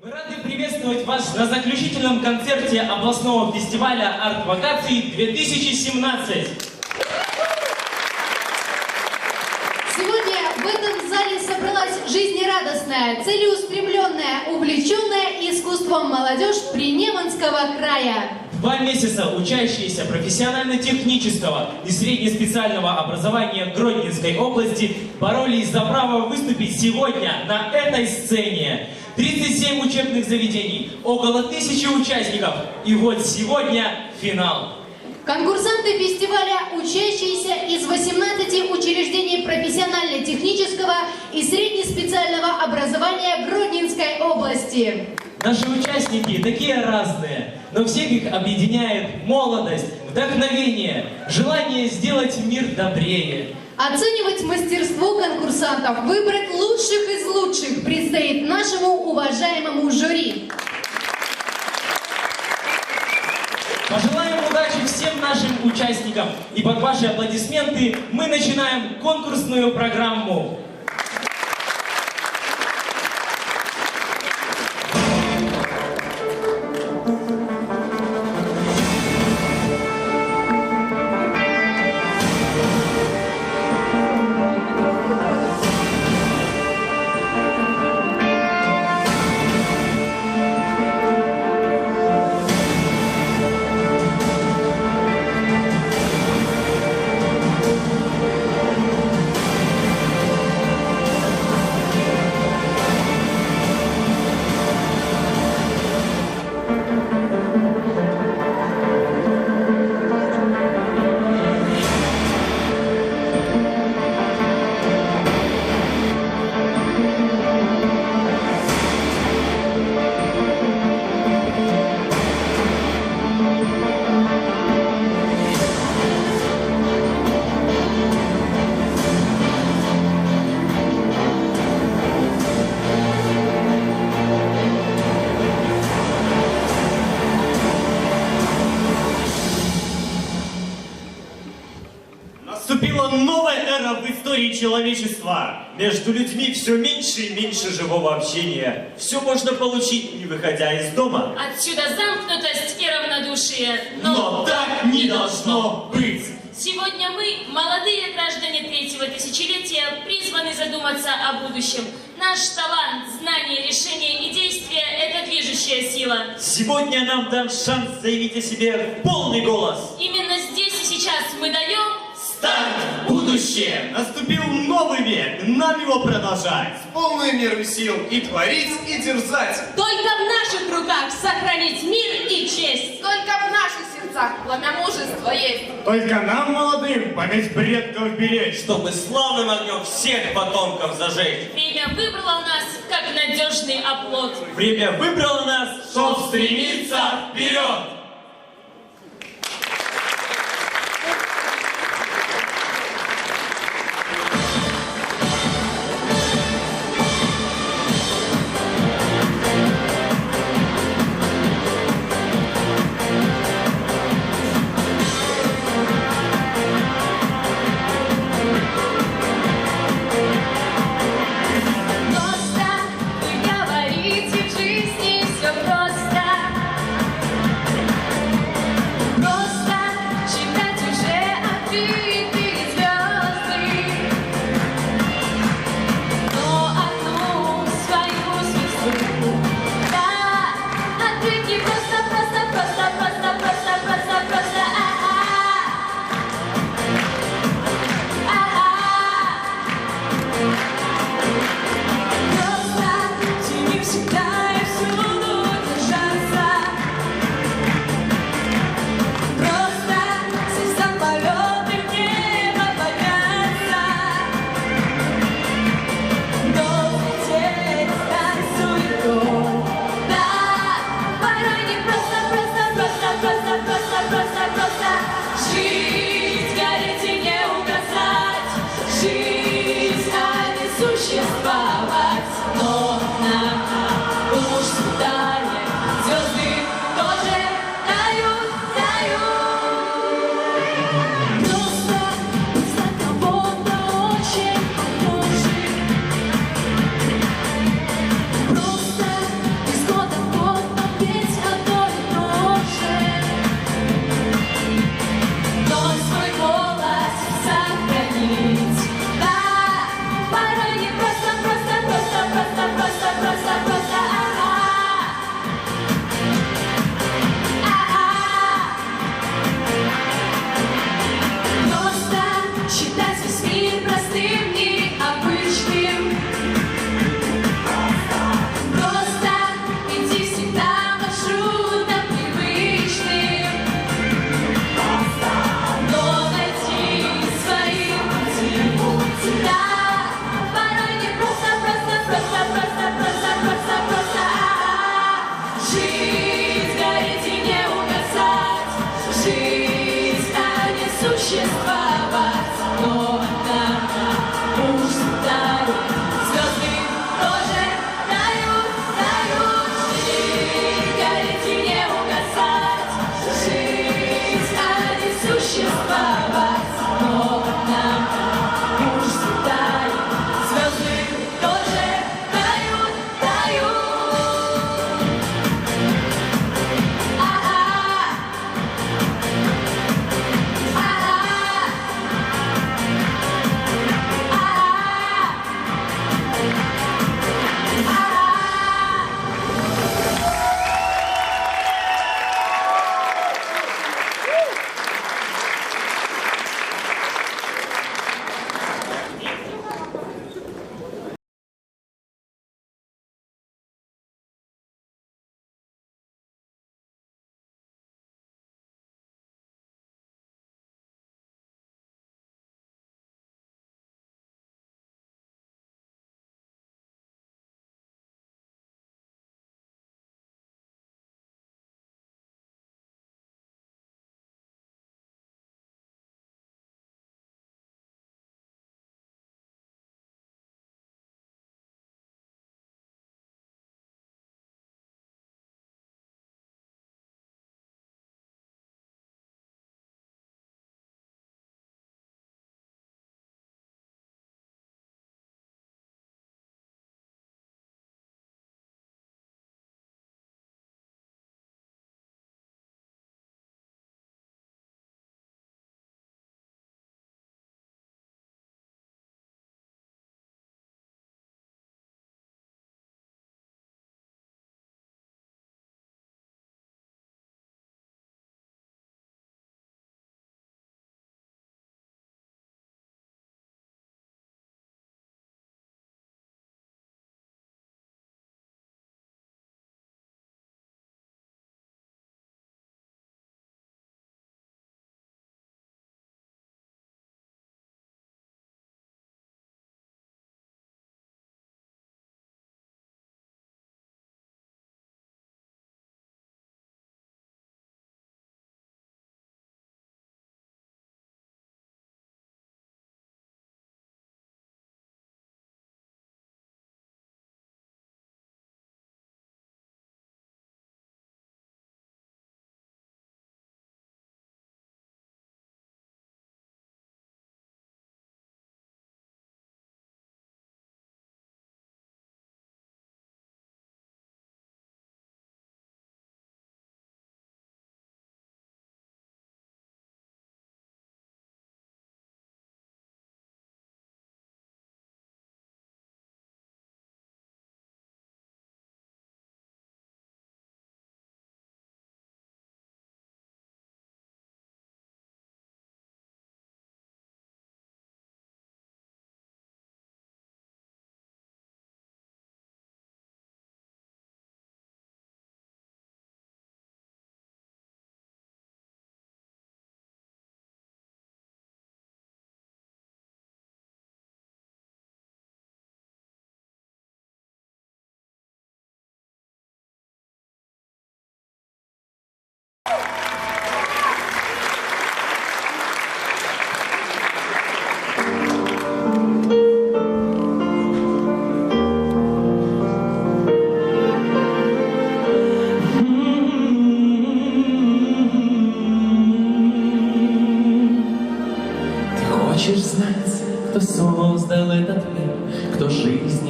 Мы рады приветствовать вас на заключительном концерте областного фестиваля арт-вокаций 2017. Сегодня в этом зале собралась жизнерадостная, целеустремленная, увлеченная искусством молодежь Пренеманского края. 2 месяца учащиеся профессионально-технического и среднеспециального образования Гродненской области боролись за право выступить сегодня на этой сцене. 37 учебных заведений, около 1000 участников. И вот сегодня финал. Конкурсанты фестиваля, учащиеся из 18 учреждений профессионально-технического и среднеспециального образования Гродненской области. Наши участники такие разные, но всех их объединяет молодость, вдохновение, желание сделать мир добрее. Оценивать мастерство конкурсантов, выбрать лучших из лучших предстоит нашему уважаемому жюри. Пожелаем удачи всем нашим участникам, и под ваши аплодисменты мы начинаем конкурсную программу. Наступила новая эра в истории человечества. Между людьми все меньше и меньше живого общения. Все можно получить, не выходя из дома. Отсюда замкнутость и равнодушие. Но так не должно быть. Сегодня мы, молодые граждане третьего тысячелетия, призваны задуматься о будущем. Наш талант, знание, решение и действие – это движущая сила. Сегодня нам дан шанс заявить о себе в полный голос. Именно здесь и сейчас мы даем Старт в будущее! Наступил новый век, нам его продолжать. С полной мерой сил и творить, и дерзать. Только в наших руках сохранить мир и честь. Только в наших сердцах пламя мужества есть. Только нам, молодым, память предков беречь. Чтобы славным огнем всех потомков зажечь. время выбрало нас как надежный оплот. Время выбрало нас, чтоб стремиться вперед. Просто вы говорите, в жизни все просто.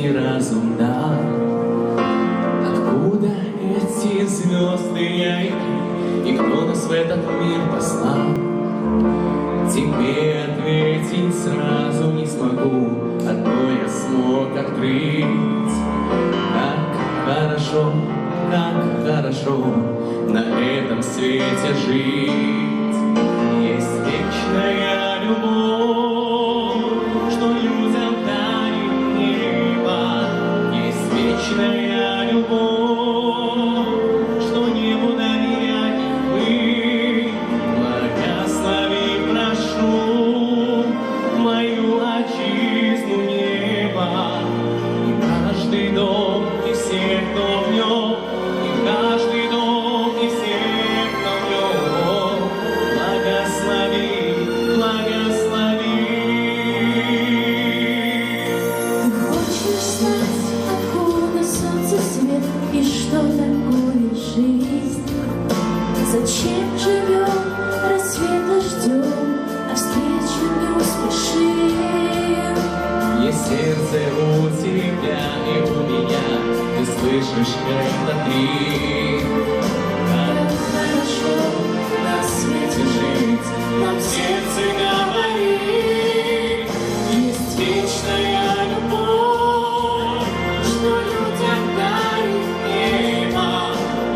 поздний разум дар. Откуда эти звезды яркие, и кто нас в этот мир послал? Тебе ответить сразу не смогу, одно я смог открыть. Как хорошо на этом свете жить. Есть вечная любовь, что людям дарит небо. Есть вечная любовь, что небу доверяет мы. Благослови, прошу, мою отчизну неба. И каждый дом, и всех, кто в нем, и каждый дом, и всех, кто в нем. Благослови, благослови. Ты хочешь знать, откуда солнце свет и что такое жизнь? Зачем живем, рассвета ждем, а встречу не спешим? Есть сердце у тебя и у меня, ты слышишь это три. Как хорошо на свете жить, нам сердце говорит. Есть вечная любовь, что людям дарит небо.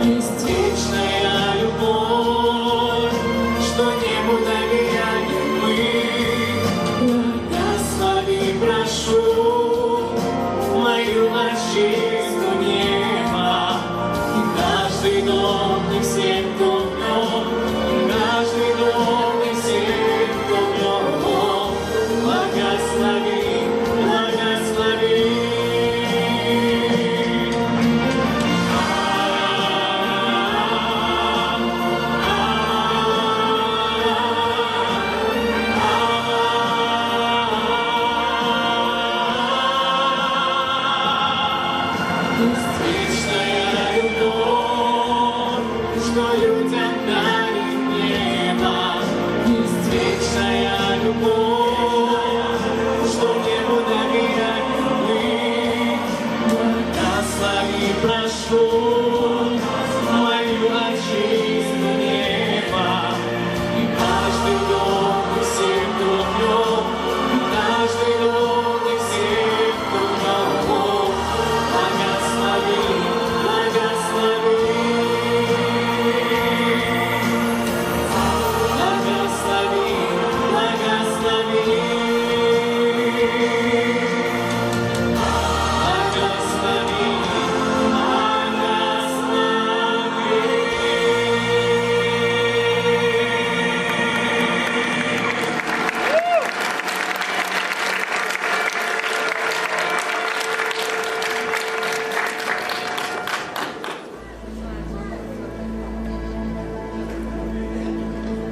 Есть вечная любовь, что небу доверяем мы. Благослови, прошу, мою отчизну неба. И каждый дом, и всех, кто в нем, и каждый дом, и всех, кто в нем. Благослови, благослови. Есть вечная любовь, что людям дарит небо. Есть вечная любовь, что небу доверяем мы. Благослови, прошу, мою отчизну неба. И каждый дом, и всех, кто в нем, и каждый дом, и всех, кто в нем. Благослови, благослови. Благослови, благослови. Благослови,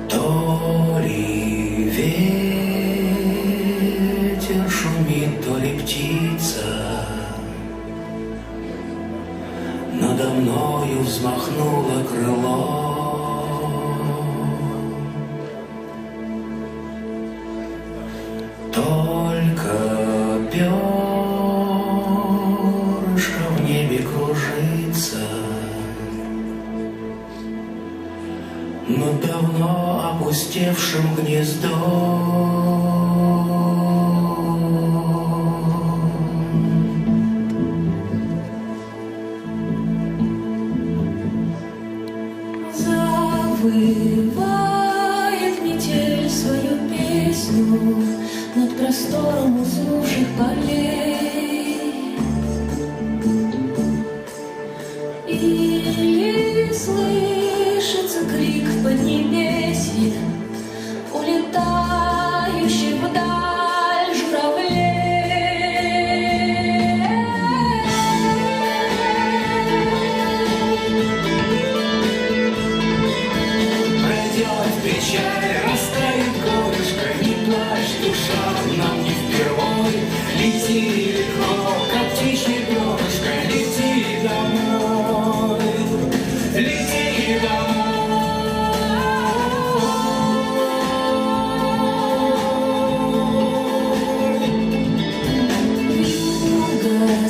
То ли ветер шумит, то ли птица надо мною взмахнуло крыло. Только перышко в небе кружится над давно опустевшим гнездом. Завывает метель свою песню над простором уснувших полей. Или слышится крик в поднебесье улетающих вдаль журавлей. Пройдет печаль, растает горюшка, не плачь, душа, нам не впервой. Лети легко, как птичье перышко, лети домой, лети домой. Вьюга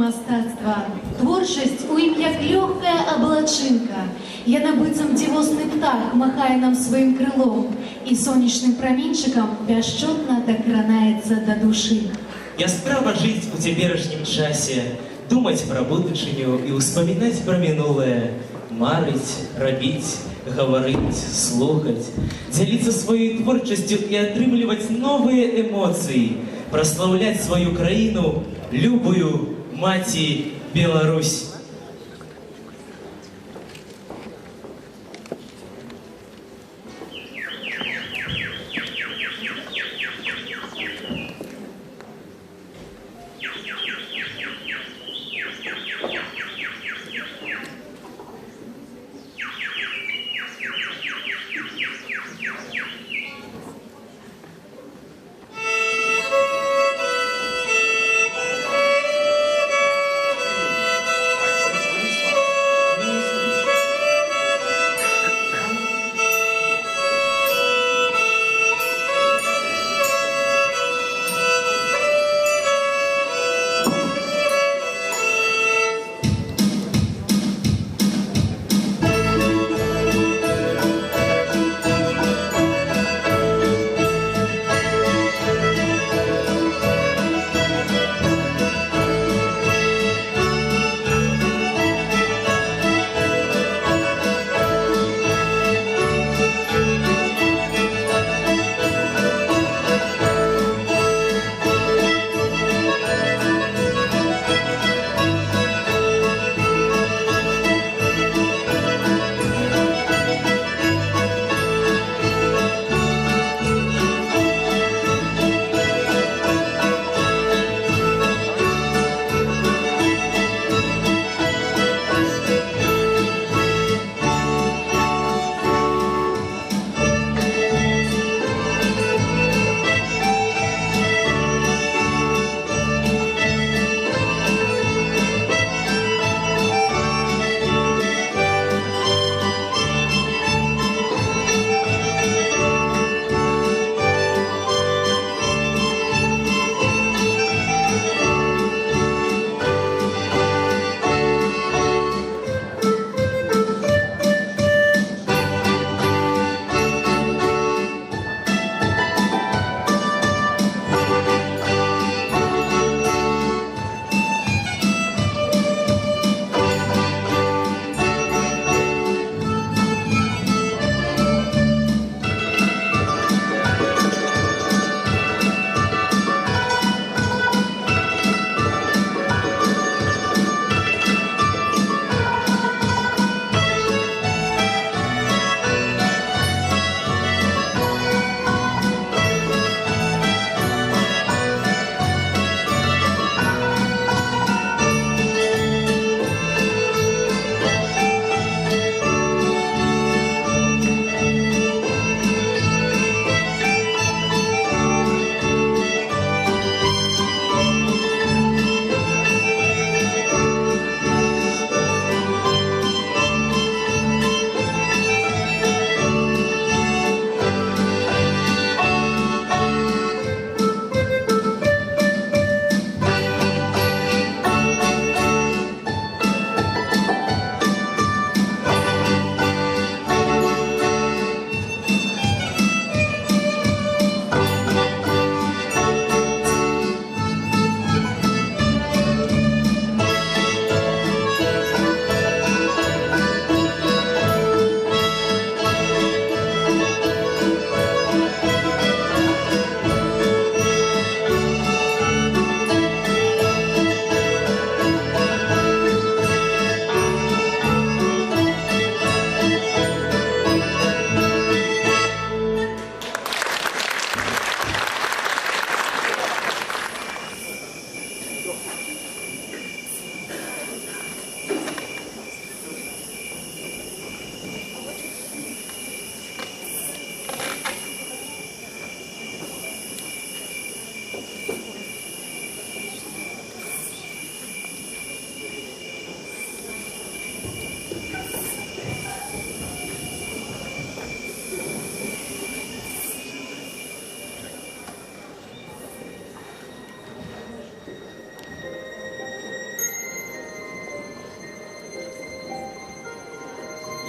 мастацтва. Творчасць у ім як лёгкая аблачынка. Яна быццам дзівосны птах махае нам сваім крылом і сонечным праменьчыкам бясчотна дакранаецца да душы. Яскрава жыць у цяперашнім часе, думаць пра будучыню і ўспамінаць пра мінулае, марыць, рабіць, гаварыць, слухаць, дзяліцца сваёй творчасцю і атрымліваць новыя эмоцыі, праслаўляць сваю краіну, любую маці Беларусь.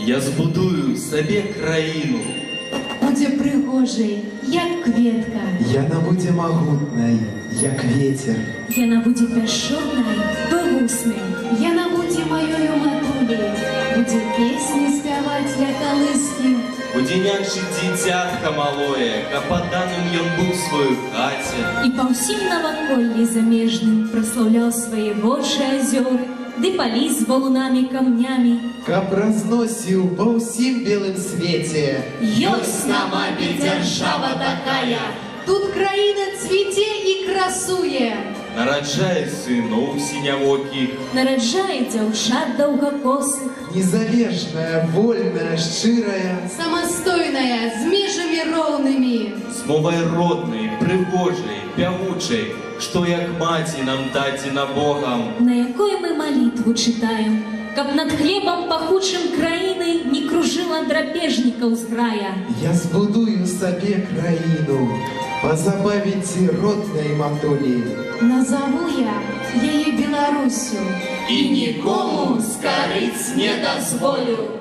Я збудую собі країну. Буде пригожий, як кветка. Яна будзе магутнай, як ветер. Яна будзе пяшчотнай, вывуснай. Яна будзе маёю матулей, будзе песні спяваць ля калыскі. Будзе нянчыць дзіцятка малое, каб паданым ён быў сваёй хаце. І па ўсім наваколлі замежным праслаўляў свае вочы азёр, ды палі з валунамі камнямі. Каб разносіў па ўсім белым свеце. Ёсць на мапе дзяржава такая. Тут краіна цвіце і красуе. Нараджае сыноў сінявокіх. Нараджае дзяўчат даўгакосых. Незалежная, вольная, шчырая. Самастойная, з межамі роўнымі. З мовай роднай, прыгожай, пявучай, што як маці нам дадзена Богам. На якой мы малітву чытаем, каб над хлебам пахучым краінай не кружыла драпежнікаў зграя. Я збудую сабе краіну, пазабавіце роднай матулі. Назову я яе Беларусю. І нікому скарыць не дазволю.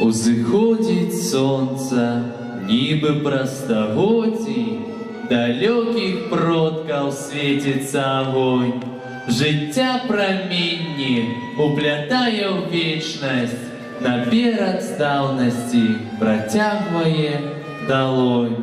Узыходить сонце, ніби простогодій, далеких продків світиться огонь. Життя промінні уплятає в вічність, наперед з давності протягує долонь.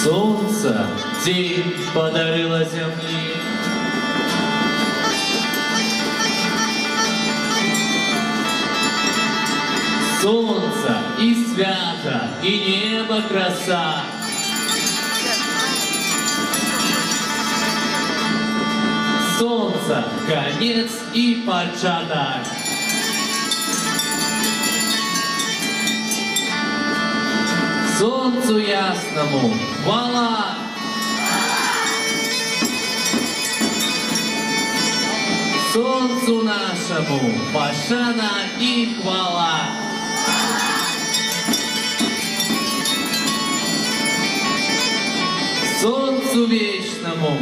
Сонце день подарило землі. Солнце и свято, и небо краса. Солнце, конец и початок. Солнцу ясному хвала. Солнцу нашему пашана и хвала. Солнцу вечному.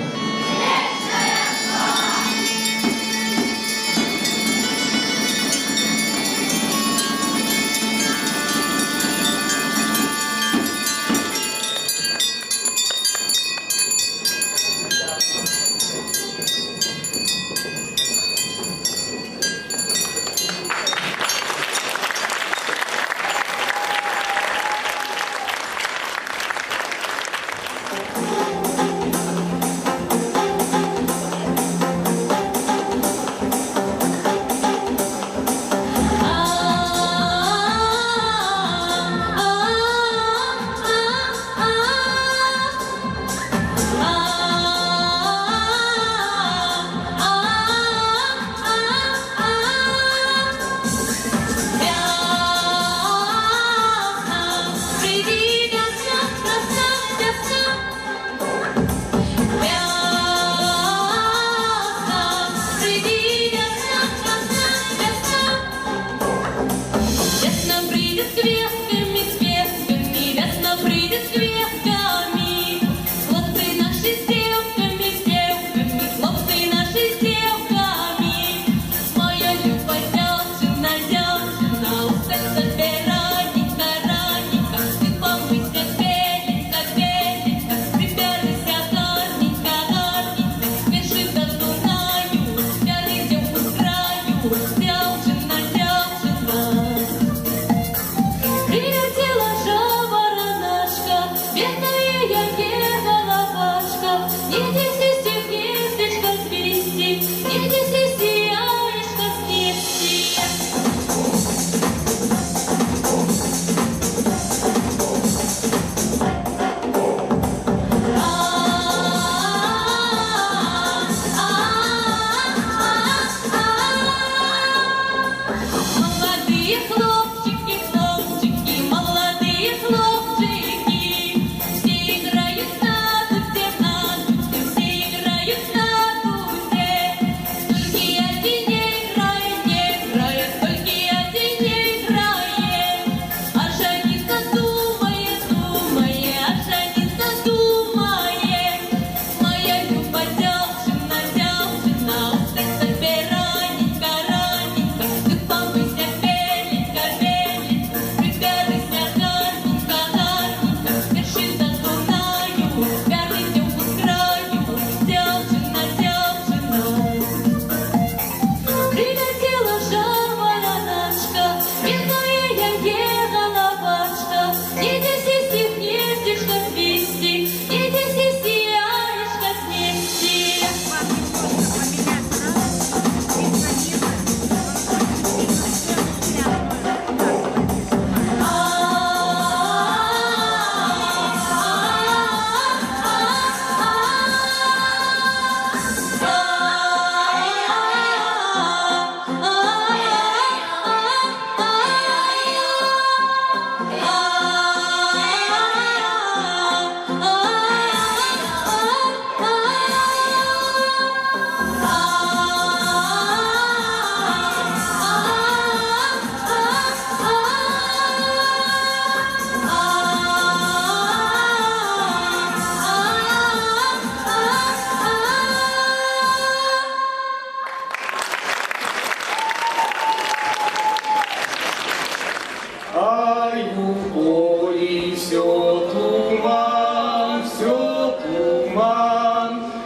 Аю поле все туман,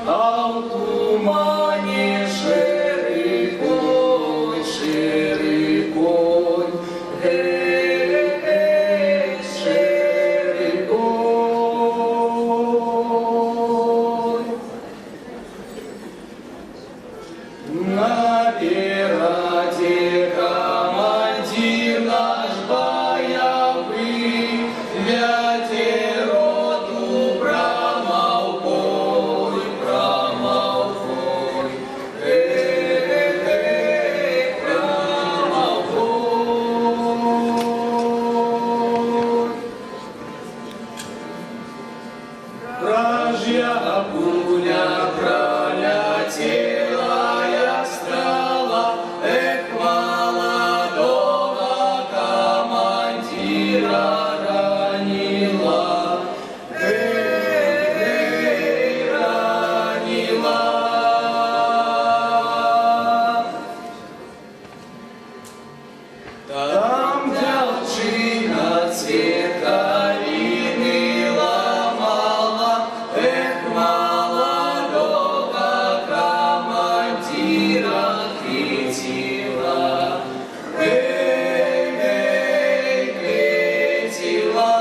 а в тумане шерый конь, шерый конь. На пирате командир наш боевый, роту промолвой, промолвой, промолвой. Вражья пуля пролетела, як стрела, молодого командира ранила, ранила. Там девчина цвет калины ломала, молодого командира встретила, встретила.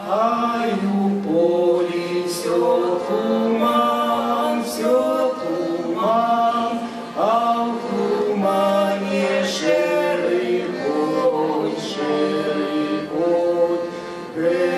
Аю поле все туман, а в тумане шерый конь, шерый конь. Шерый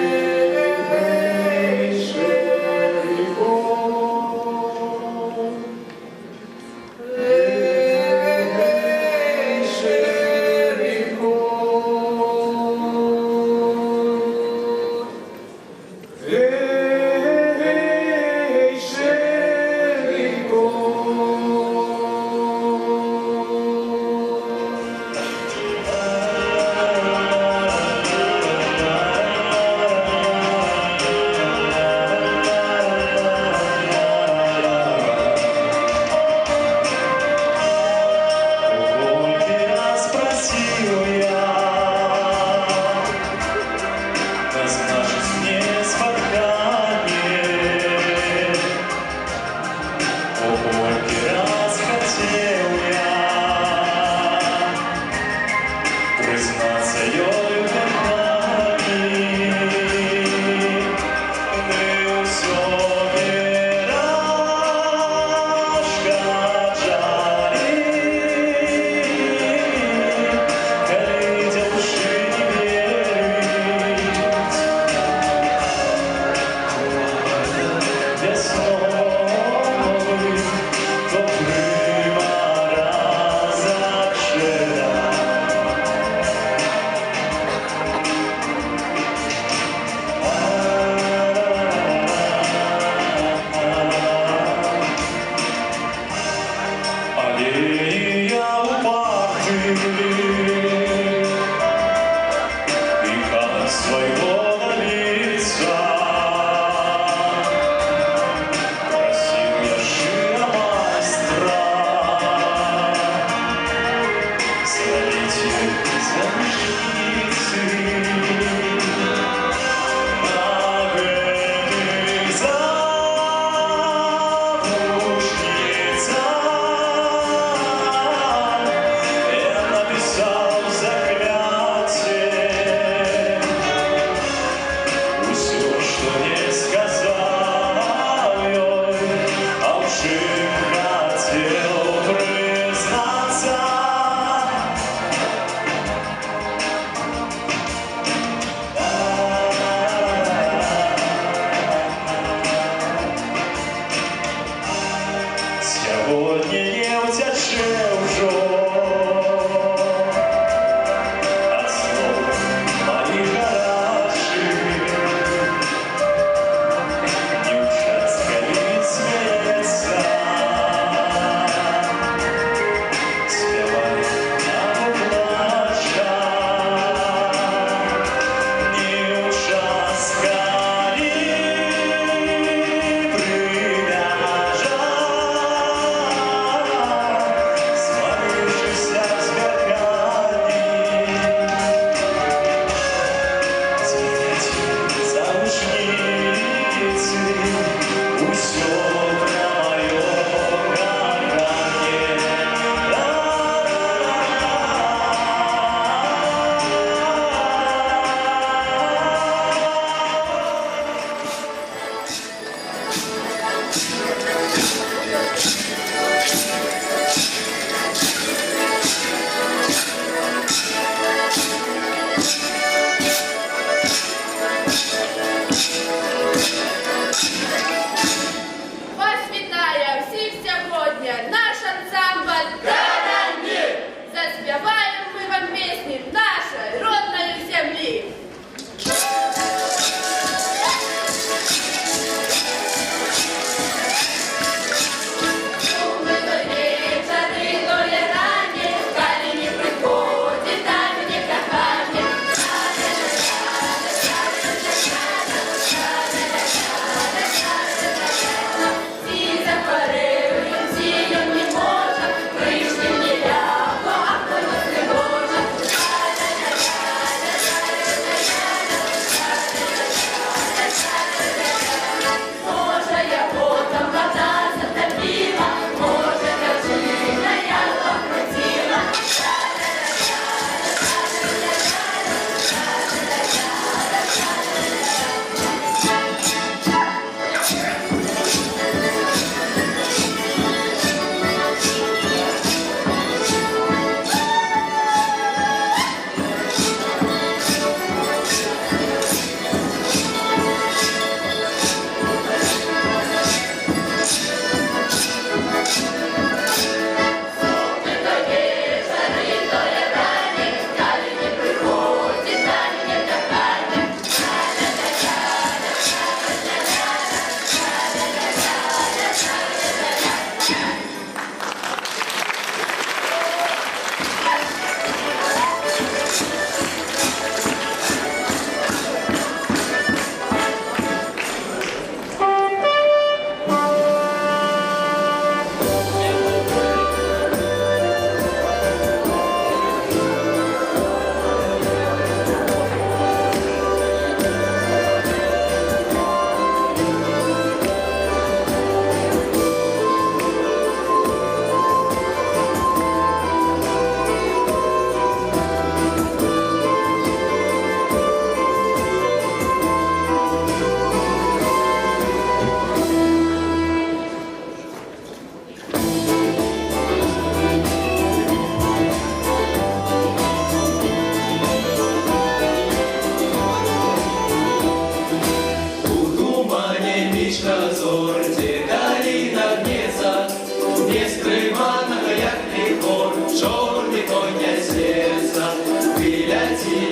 нестриманого, як віхор, чорний коня серця.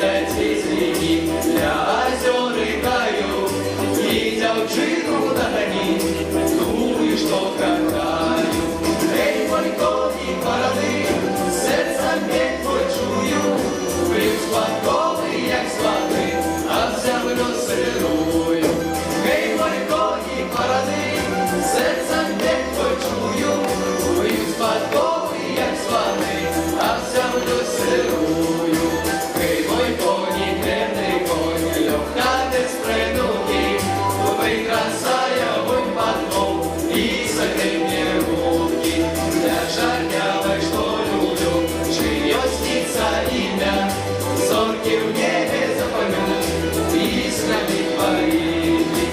Ляці звіні, для озер гаю, і дівчину догані, думаю, що кохаю. Ей, мой коні паради, серцем б'є твой чую, плюс подкови, як слави, а в землю сирую. Ей, мой коні паради, серцем б'є твой чую, плюс подкови, як слави, а в землю сирую. Ей, мой коні, темний коні, легка без придухи, вы красая, вон подков, и согрей мне руки. Для жарнявой, что люблю, чье снится имя, зорки в небе запомню, письмами твоими.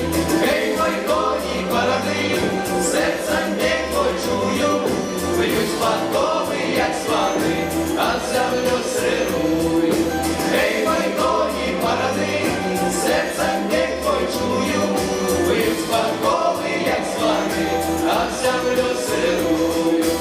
Эй, мой кони, парады, сердцем бег твой чую, бьют подковы, як слоны, а в землю сырую. Эй, мой кони, парады, сердцем бег твой чую, бьют подковы, як слоны, а в землю сырую.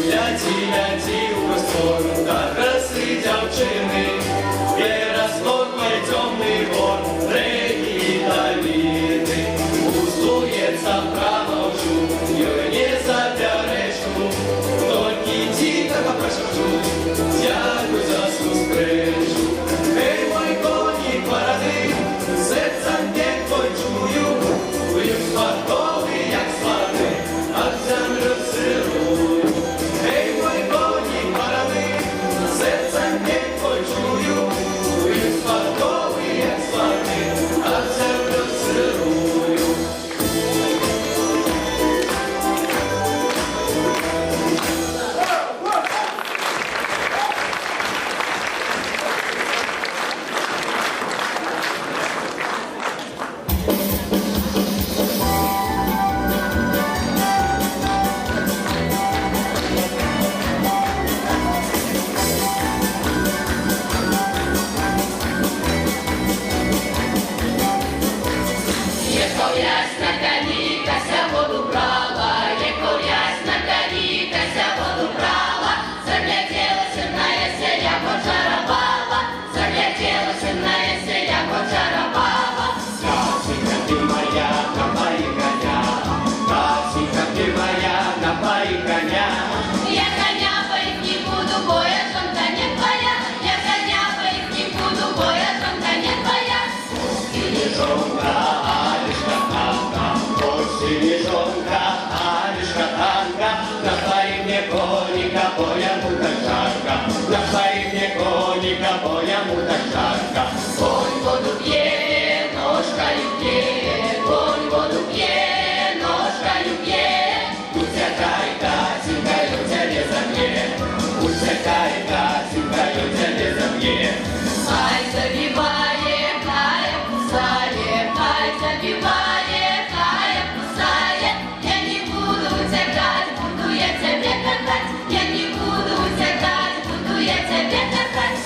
Ляці у простор, та краси дівчини, де розкопай темний гор, реки і долини. Устується промовчу, й не заберешку, тільки тихо прошепчу, дякую за зустрічу. Ей, мой коні, паради, серцем б'є твой чую, б'ють подкови, як слони, а в землю сирую. Ей, мой коні, паради, серцем б'є твой чую, б'ють подкови, як слони, а в землю сирую. Ехал ясно кони, кося воду брала, ехал ясно кони, кося воду брала, загляделась иная селя поджаровала, загляделась иная селя поджаровала. Катенька, ты моя, напои коня, Катенька, ты моя, напои коня. Я коня поить не буду, боя жонка не твоя, я коня поить не буду, боя жонка не твоя. Снежонка, а лишь катанка, ой, снежонка, а лишь катанка, напои мне коника, бо ему так жарко, напои мне коника, бо ему так жарко. Конь воду пье, ножкою пье, конь воду пье, ножкою пье. Утекай, Катенька, я тебе забье, утекай, Катенька, я тебе забье. Ай, забивает, ай, кусает, ай, забивает, ай, кусает. Я не буду утекать, буду я тебе катать. Я не буду утекать, буду я тебе катать.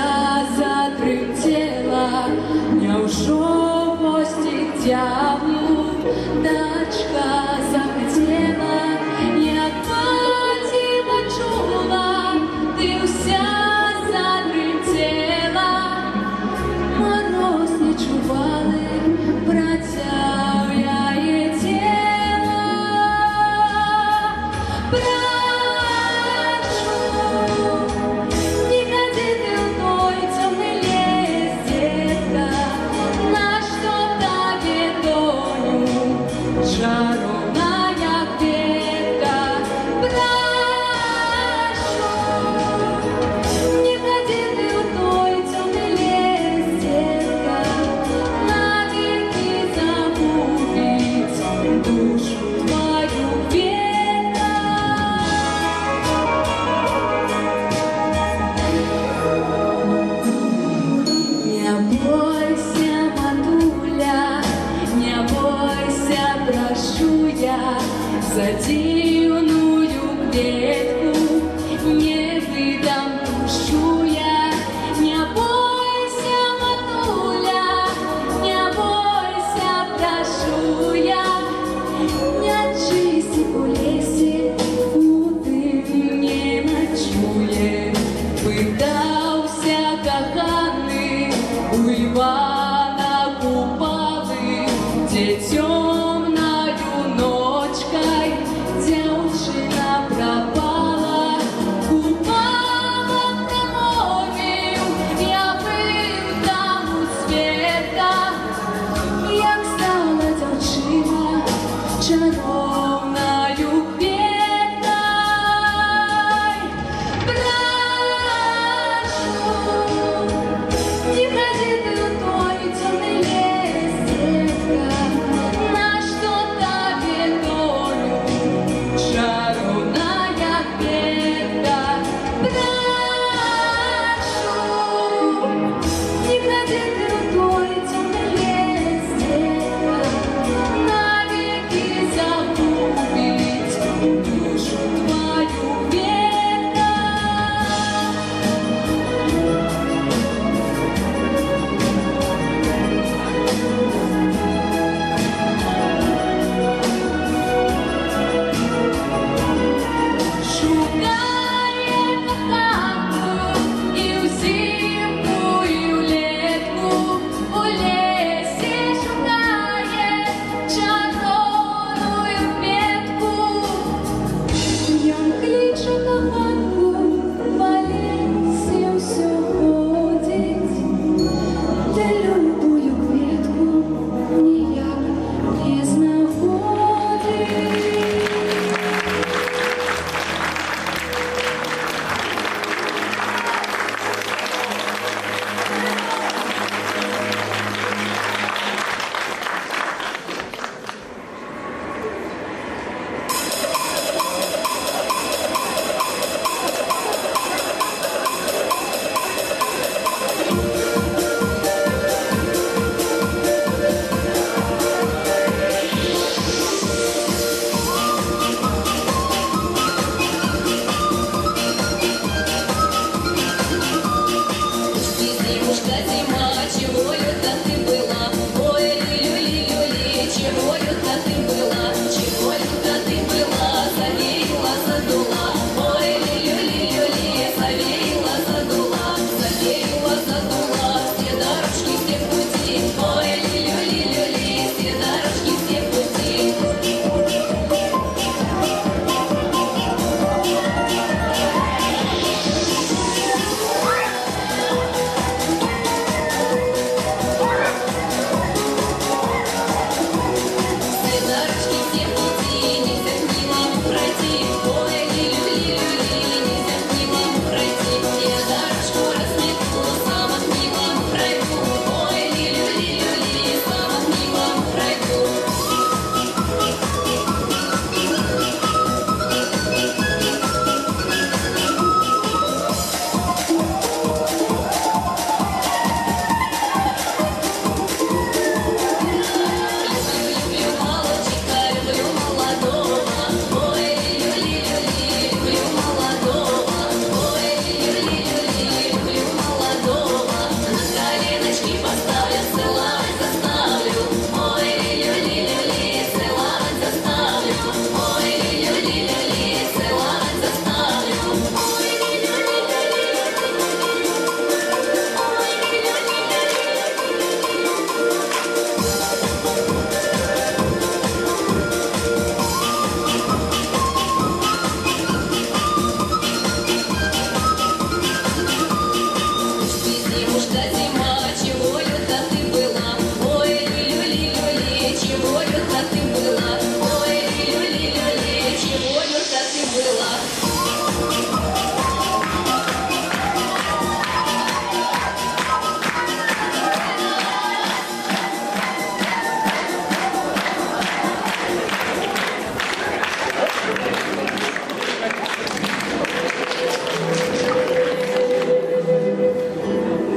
уся затремтела, няўжо госці цягну, дачка захацела, як маці пачула, ты уся затремтела, мороз не чували, працяў яе цела. Прачу, не ходи ты ў той цёмны лес, дзетка, нашто так бедоню, чароўная кветка. Прашу, не ходи ты ў той цёмны лес, дзетка, навекі забуду. зима, чего-то ты была. Ой, люли-люли, чего-то ты была. Ой, люли-люли, чего-то ты была.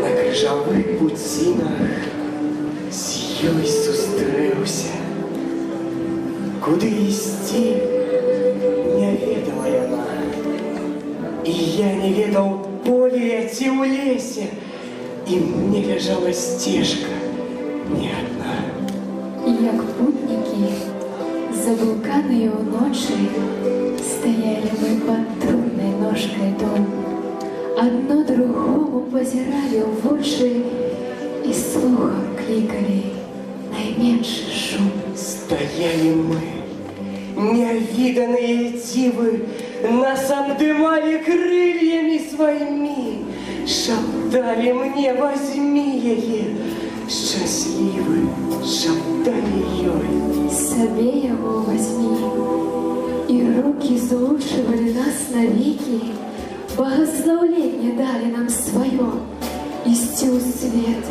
На крыжовых путинах с ёй сустрэўся. Куды ісці, не ведала яна. І я не ведаў, поле ці ў лесе, і мне ляжала сцежка не одна. Як путники, заблуканные у ночи, стояли мы под трудной ножкой дом. Одно другому позирали в очи и слухом кликали найменьший шум. Стояли мы, невиданные дивы, нас обдымали крыльями своими, шептали мне: возьми ее, счастливы, шептали ей. Себе его возьми, и руки залучивали нас навеки, благословление дали нам свое, исти у свет,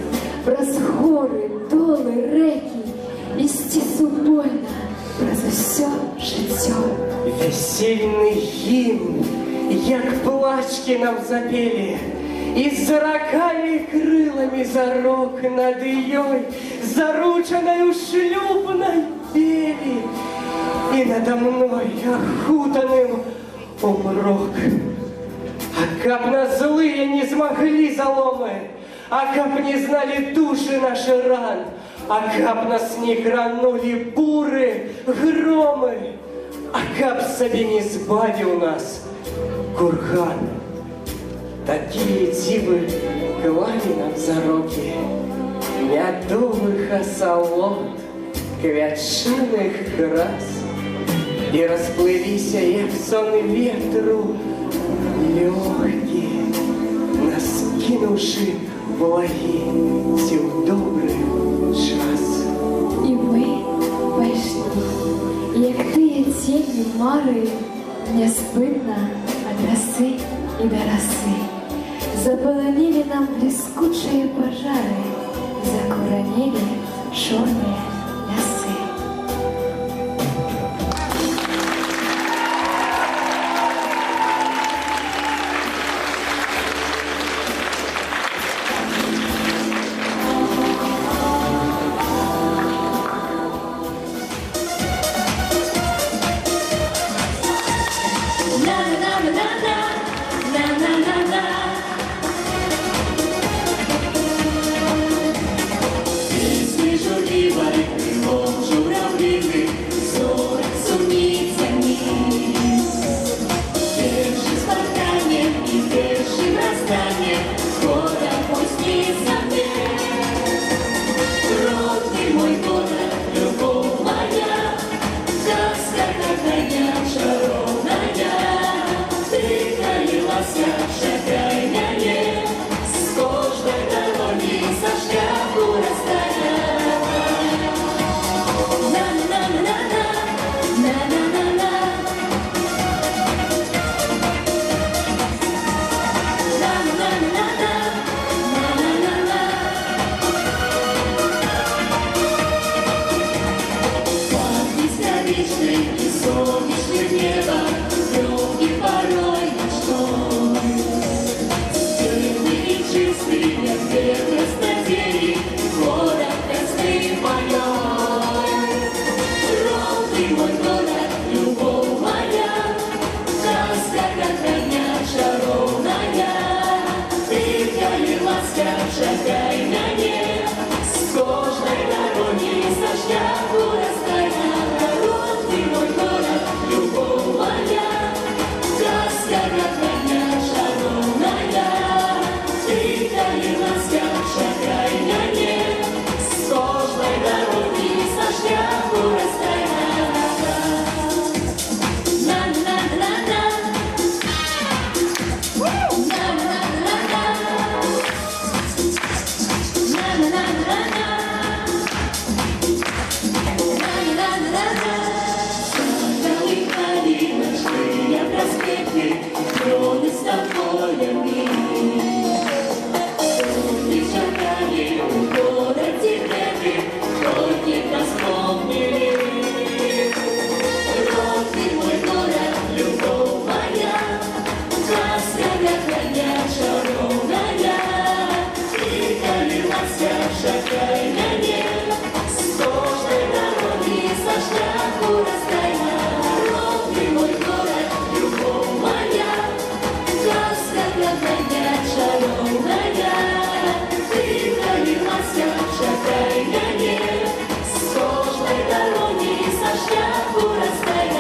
праз горы, долы, реки, исти субойно, праз все життя. Весельный гимн, як плачки нам запели, и зарокали крылами за рог над ею, зарученной шлюбной бели, и надо мной охутанным умрок. А каб нас злые не смогли заломы, а каб не знали души наши ран, а каб нас не кранули буры, громы, а каб собі не збавив нас курган. Такие дивы клали нам за руки, мядовых осолод, квячиных крас, и расплылися, як сон ветру, легкие, нас кинувши благи ці в добрий час. І ми пайшли, як тыя тені мары, неспынна ад расы і да расы. Запаланілі нам бліскучыя пажары, закуранілі чорныя лясы. поднимайся, шагай на небо, с кожной дороги со шляпу растаял. Родный мой город, любовь моя, сказка родная, шаровая. Ты поднимайся, шагай на небо, с кожной дороги со шляпу растаял.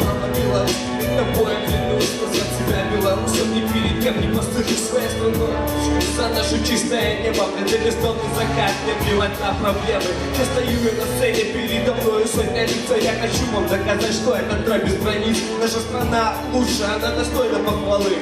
Мама Беларусь, перед тобой я клянусь, назвать себя белорусом ни перед кем не постыжусь своей страной. За наше чистое небо, для бездонный закат, не плевать на проблемы. Я стою на сцене, передо мною сотня лиц, а я хочу вам доказать, что этот край без границ. Наша страна лучше, она достойна похвалы.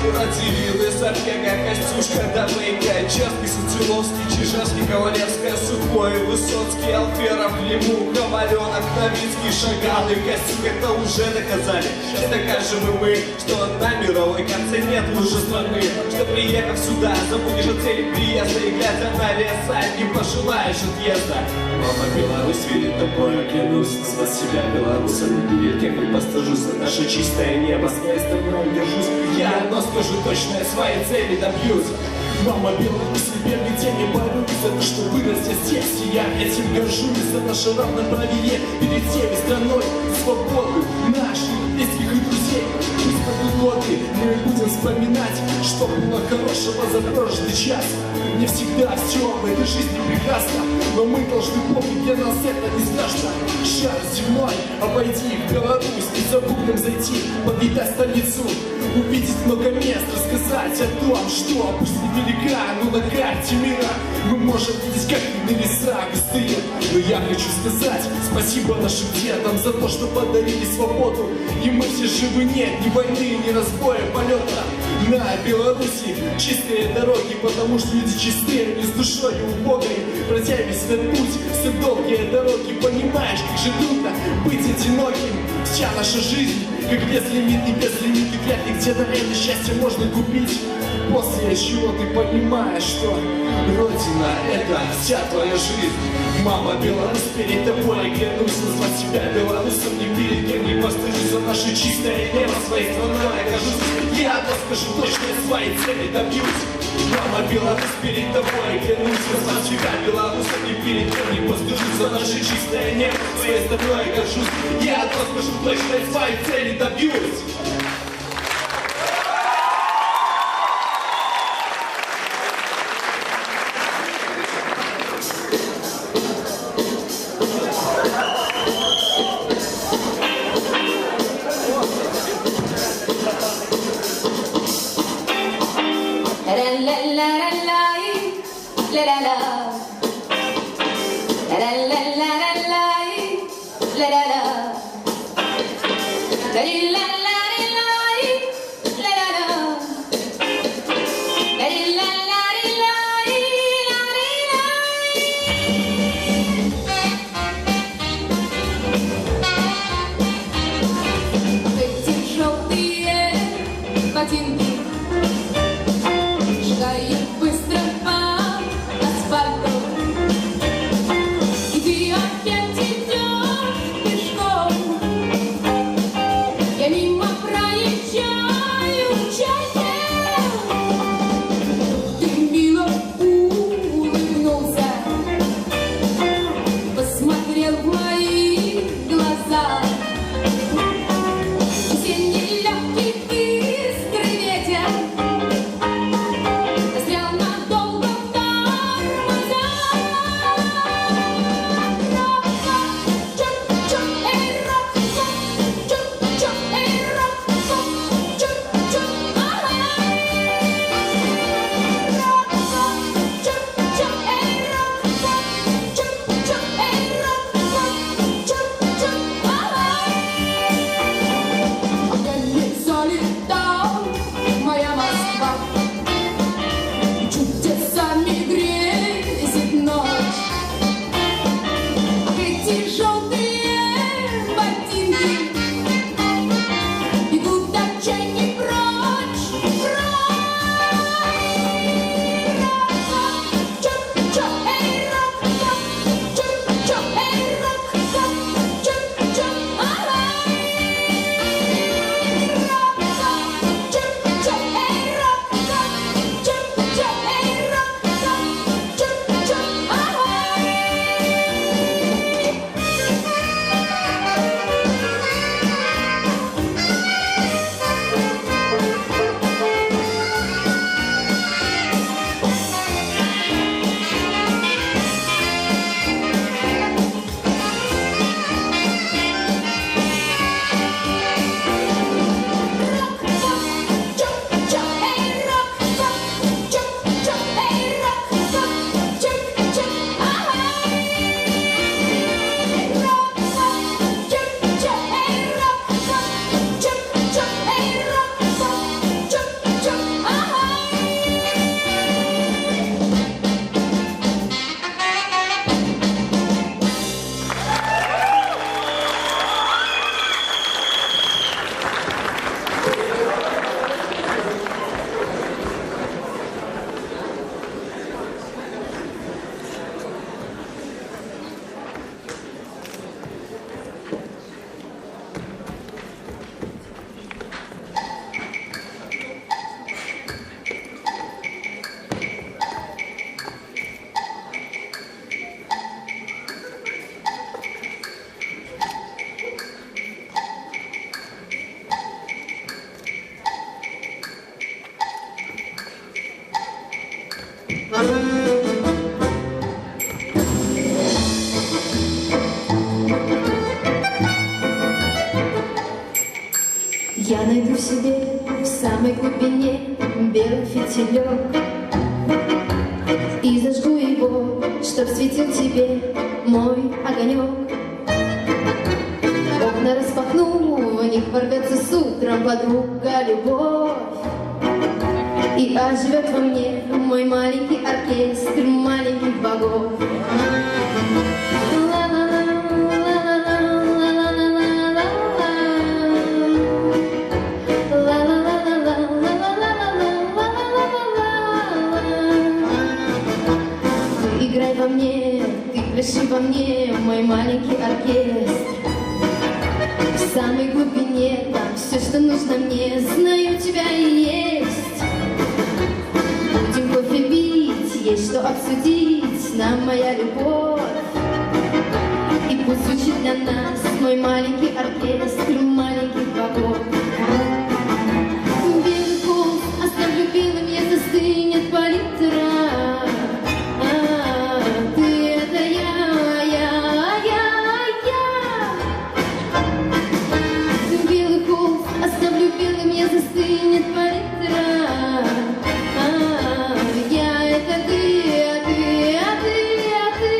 Радивилы, Сапега, Костюшка, Давыйка, Чарский, Суциловский, Чижевский, Ковалевская, Сухой, Высоцкий, Алферов, Лемух, Коваленок, Новицкий, Шагал и Костюк это уже доказали. Сейчас докажем и мы, что на мировой конце нет лучше страны. Что приехав сюда, забудешь о цели приезда и глядя на леса, не пожелаешь отъезда. Мама Беларусь, перед тобой я клянусь, назвать себя белорусом, перед кем не постыжусь, за наше чистое небо, своей страной держусь. Я одно скажу точно, я своей цели добьюсь. Мама Беларусь, себе нигде не борюсь за то, что вырос я здесь, и я этим горжусь. За наше равноправие перед всеми страной, за свободу наших близких и друзей. Пусть пройдут годы, мы будем вспоминать, что было хорошего за прошлый час. Не всегда все в этой жизни прекрасно, но мы должны помнить, для нас это не страшно. Шар земной, обойди в Беларусь, не забудем зайти, подъедать столицу, увидеть много мест, рассказать о том, что пусть не велика, но на карте мира мы можем видеть, как видны леса густые. Но я хочу сказать спасибо нашим дедам за то, что подарили свободу. И мы все живы, нет ни войны, ни разбоя, полета. На Беларуси чистые дороги, потому что люди чистые, не с душой и убогой. Пройдя весь этот путь, все долгие дороги, понимаешь, как же трудно быть одиноким. Вся наша жизнь, как безлимит и безлимит, и вряд ли где-то это счастье можно купить. После чего ты понимаешь, что Родина — это вся твоя жизнь. Мама Беларусь, перед тобой я клянусь, назвать себя белорусом, ни перед кем не постыжусь, за наше чистое небо своей страной я горжусь. Я одно скажу точно, я своей цели добьюсь. Мама Беларусь, перед тобой я клянусь, назвать себя белорусом, ни перед кем не постыжусь, за наше чистое небо своей страной я горжусь. Я одно скажу точно, я своей цели добьюсь. Эти желтые ботинки шагают быстро по асфальту, и ты опять идешь пешком. Я мимо Я найду в себе в самой глубине белый фитилек и зажгу его, чтоб светил тебе мой огонек. Окна распахну, в них ворвется с утром подруга любовь. И оживет во мне мой маленький оркестр маленьких богов. Ты играй во мне, ты пляши во мне, мой маленький оркестр. В самой глубине там все, что нужно мне, знаю, у тебя и есть. Будем кофе пить, есть что обсудить, нам моя любовь. И пусть звучит для нас мой маленький оркестр маленьких богов. Белый холст оставлю белым, я застынет палитра. Ты это я. Белый холст оставлю белым, я застынет палитра. Я это ты, а ты, а ты, а ты.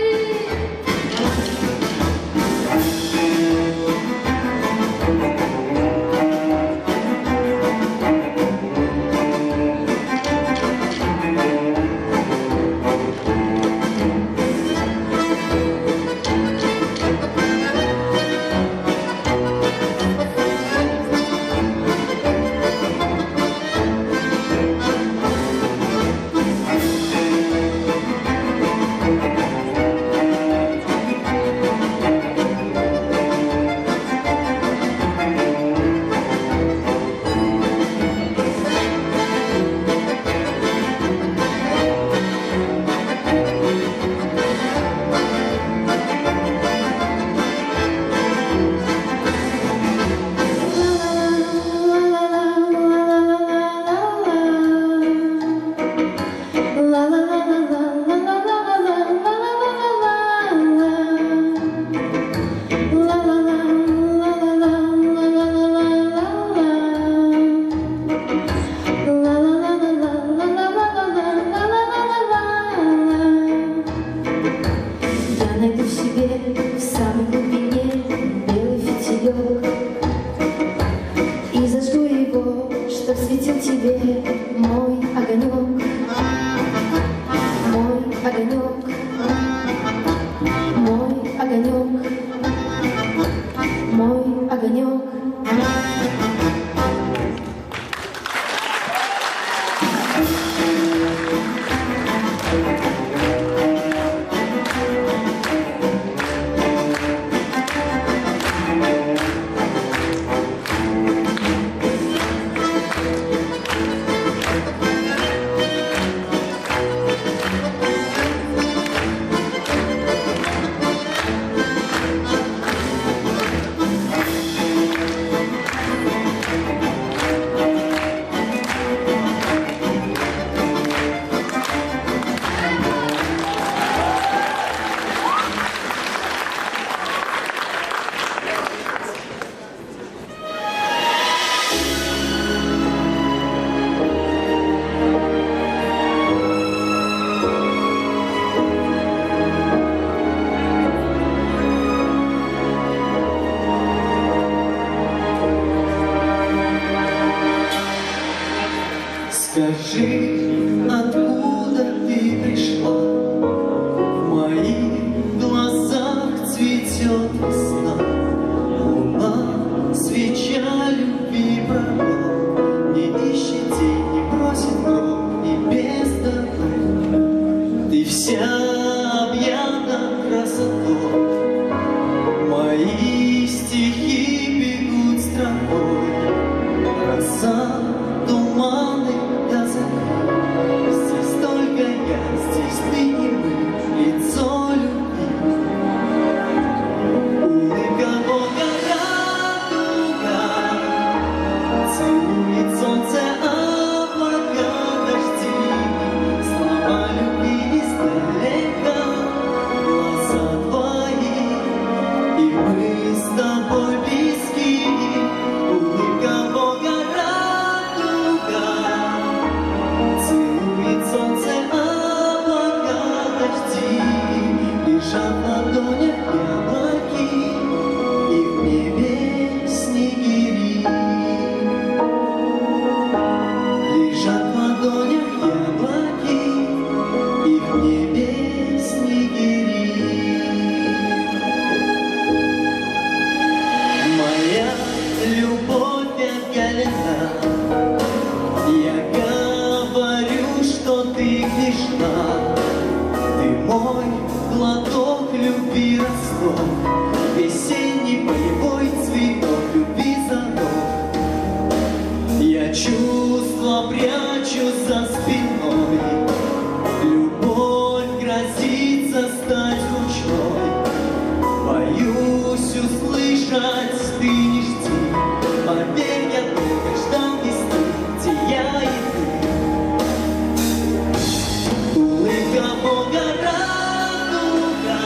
Я найду в себе в самой глубине белый фитилек и зажгу его, чтоб светил тебе мой огонек. Мой огонек, мой огонек, мой огонек. Скажи, откуда ты пришла? В моих глазах цветет весна. Луна, свеча любви пророк, не ищет тень, не просит кровь и без дороги. Ты вся объята красотой, мои стихи бегут строкой. Роса, туманы, здесь только я, здесь ты и мы, лицо любви. Улыбка Бога радуга, целует солнце облака дожди. Слова любви издалека, глаза твои, и мы с тобой близки. Улыбка Бога смешна. Ты мой глоток любви росток, весенний полевой цветок любви зарок. Я чувства прячу за спиной, любовь грозится стать ручной. Боюсь услышать, ты не жди, поверь, я долго ждал весны, где я и ты. Улыбка Бога радуга,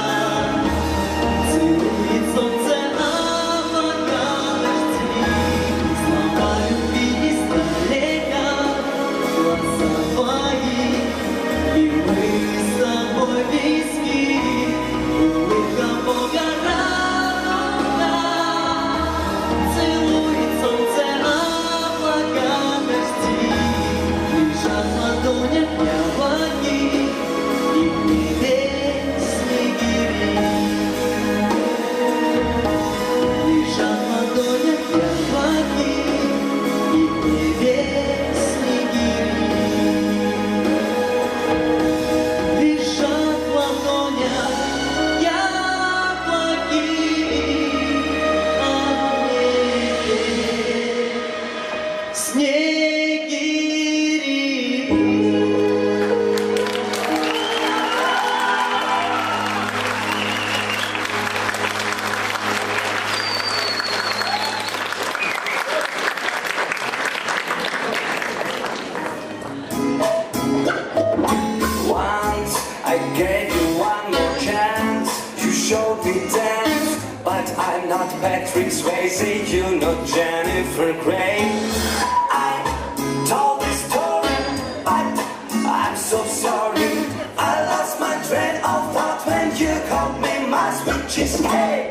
целует солнце облака дожди. Слова любви издалека, глаза твои, и мы с тобой близки. Улыбка Бога радуга, целует солнце облака дожди. Лежат в ладонях яблоки, и в небе снегири. Лежат в ладонях яблоки, и в небе снегири. Лежат в ладонях яблоки, а в небе снегири. Once I gave you one more chance. You showed me dance, but I'm not Patrick Swayze. You're not Jennifer Grey. I told this story, but I'm so sorry. I lost my train of thought when you called me my sweet cheesecake.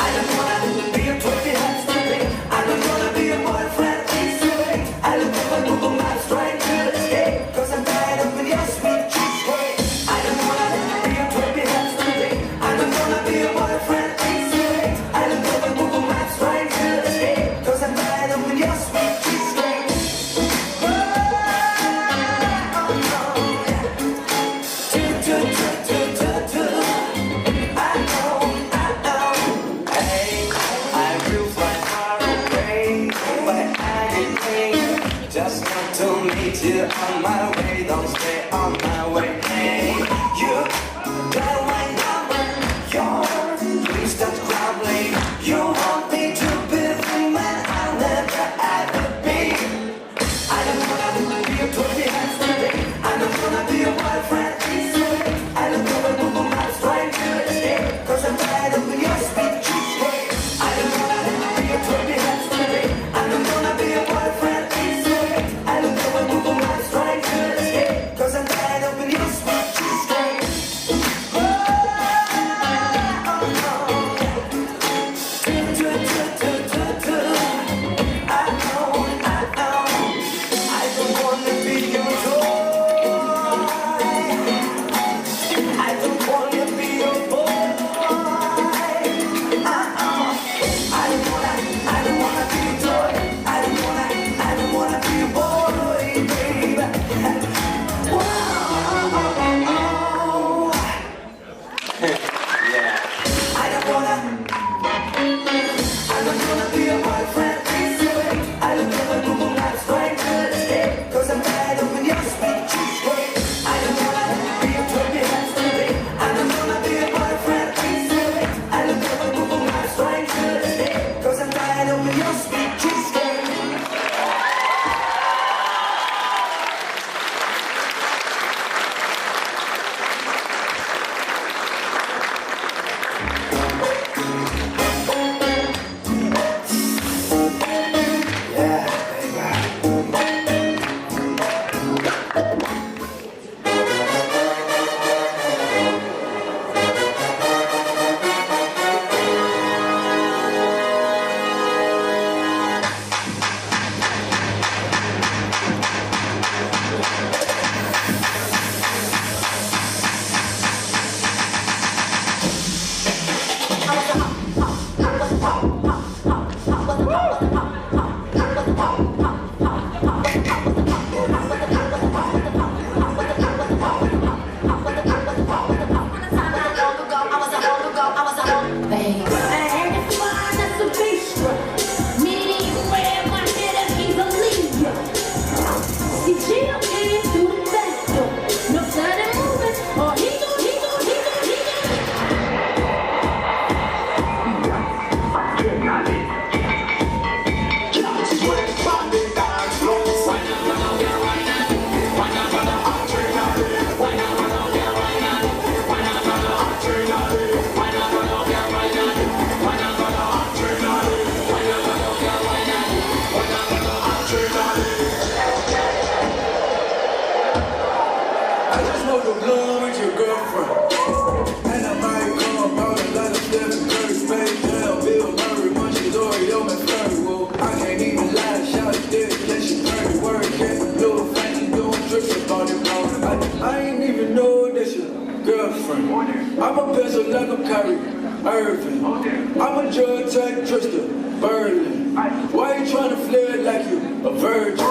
I don't wanna be a trophy hands to pick. I don't wanna be a boyfriend. It's too late. I look up on Google Maps trying to escape, 'cause I'm tired of your sweet cheesecake. I don't wanna be a trophy hands to pick. I don't wanna be a boyfriend. It's too late. I look up on Google Maps trying to escape, 'cause I'm tired of your sweet cheesecake. Oh, no. I know. Hey, I will fly far away by anything, just not to meet you on my way. Don't stay on my way. Hey, you got my number. Your dreams start crumbling. You want me to be the man I'll never ever be. I don't wanna be a trophy hands today. I don't wanna be a boyfriend. It's too late. I don't wanna Google Maps trying to escape, 'cause I'm tired of your sweet cheesecake. I don't wanna be a trophy hands today. I don't wanna be a boyfriend. It's too late. I don't wanna Google Maps trying to escape, 'cause I'm tired of your sweet cheesecake. Oh, no. I know. I don't wanna be your toy. I don't wanna be your boy. I don't wanna be your toy. I don't wanna be your boy, baby. Wow. Yeah. I don't wanna be a boyfriend. It's too late. I don't wanna Google Maps trying to escape, 'cause I'm tired of your sweet cheesecake. I don't wanna be a trophy hands today. I don't wanna be a boyfriend. It's too late. I don't wanna Google Maps trying to escape, 'cause I'm tired of your sweet cheesecake. Yeah, baby. I'm a pencil like a Kyrie Irving. I'm a drug type Tristan Berlin. Why you trying to flare like you a virgin?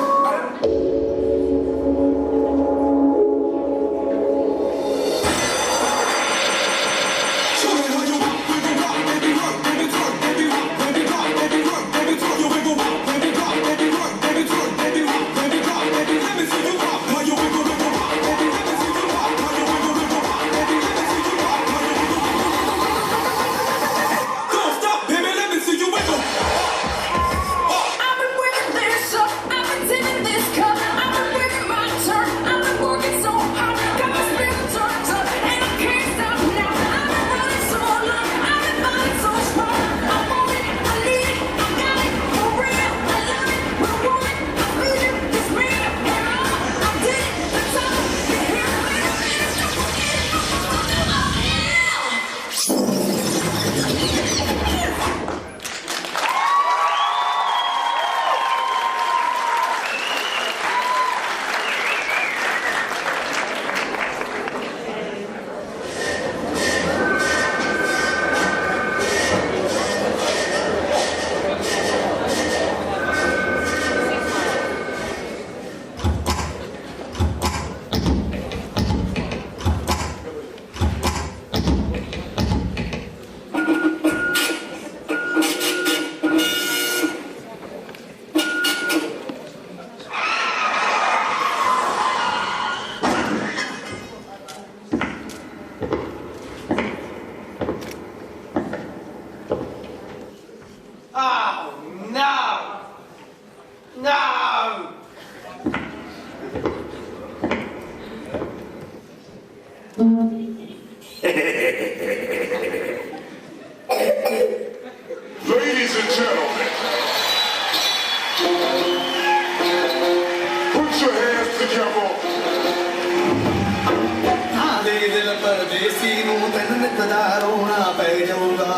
Ladies and gentlemen, put your hands together. आधे दिल परदेसी नूं तैन नित दा रोना पै जाऊगा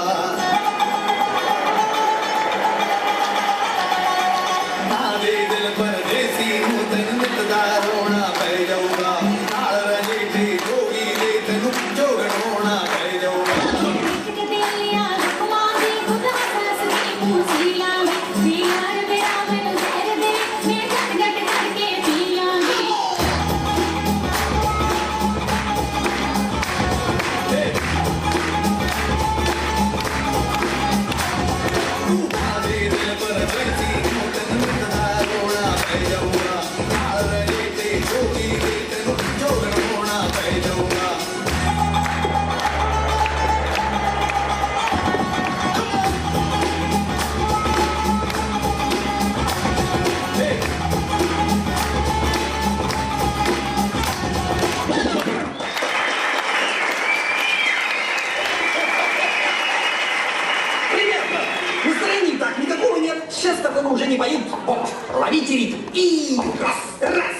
आधे दिल परदेसी नूं तैन नित दा रोना पै जाऊगा नाल रजीठी जोगी दे तैनूं जोगण होना पै जाऊगा Настроения так никакого нет. Сейчас такого уже не поют. Вот, ловите ритм. И раз, раз.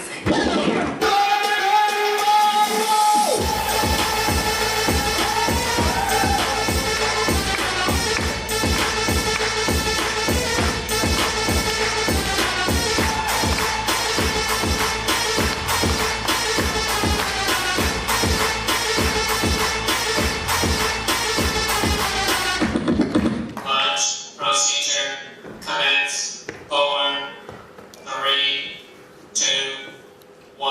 Procedure commence. 4, 3, 2, 1.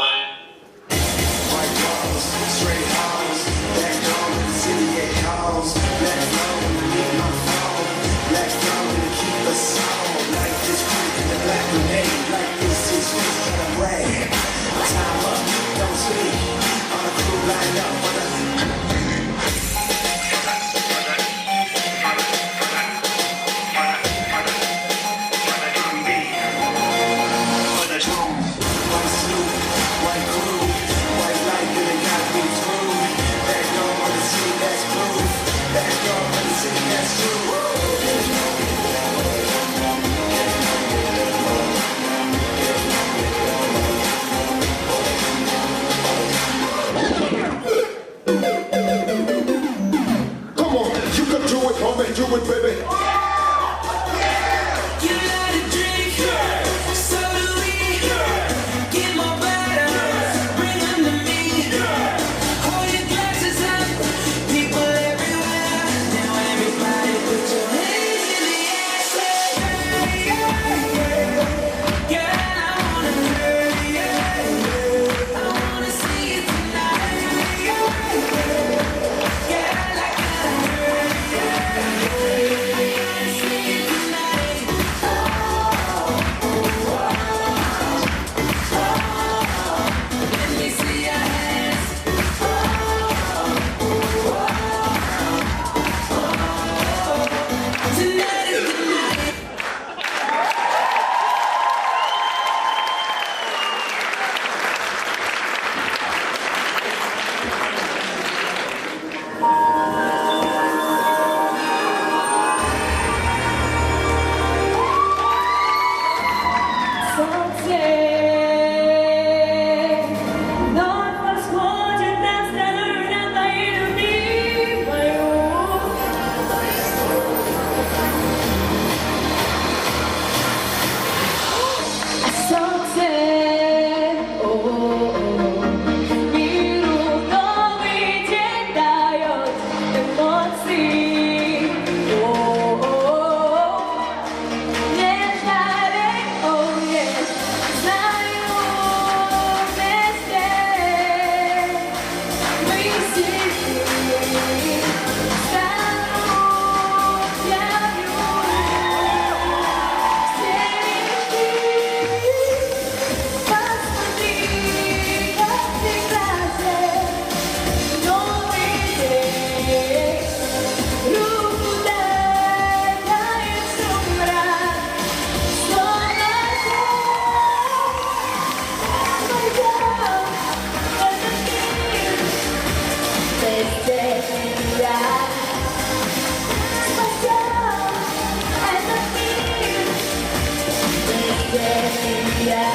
себя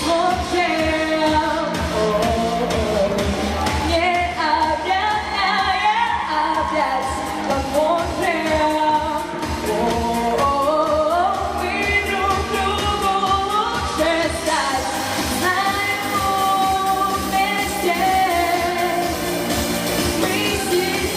смотрим, не опять посмотрим. Мы друг другу лучше стать знаем вместе. Мы здесь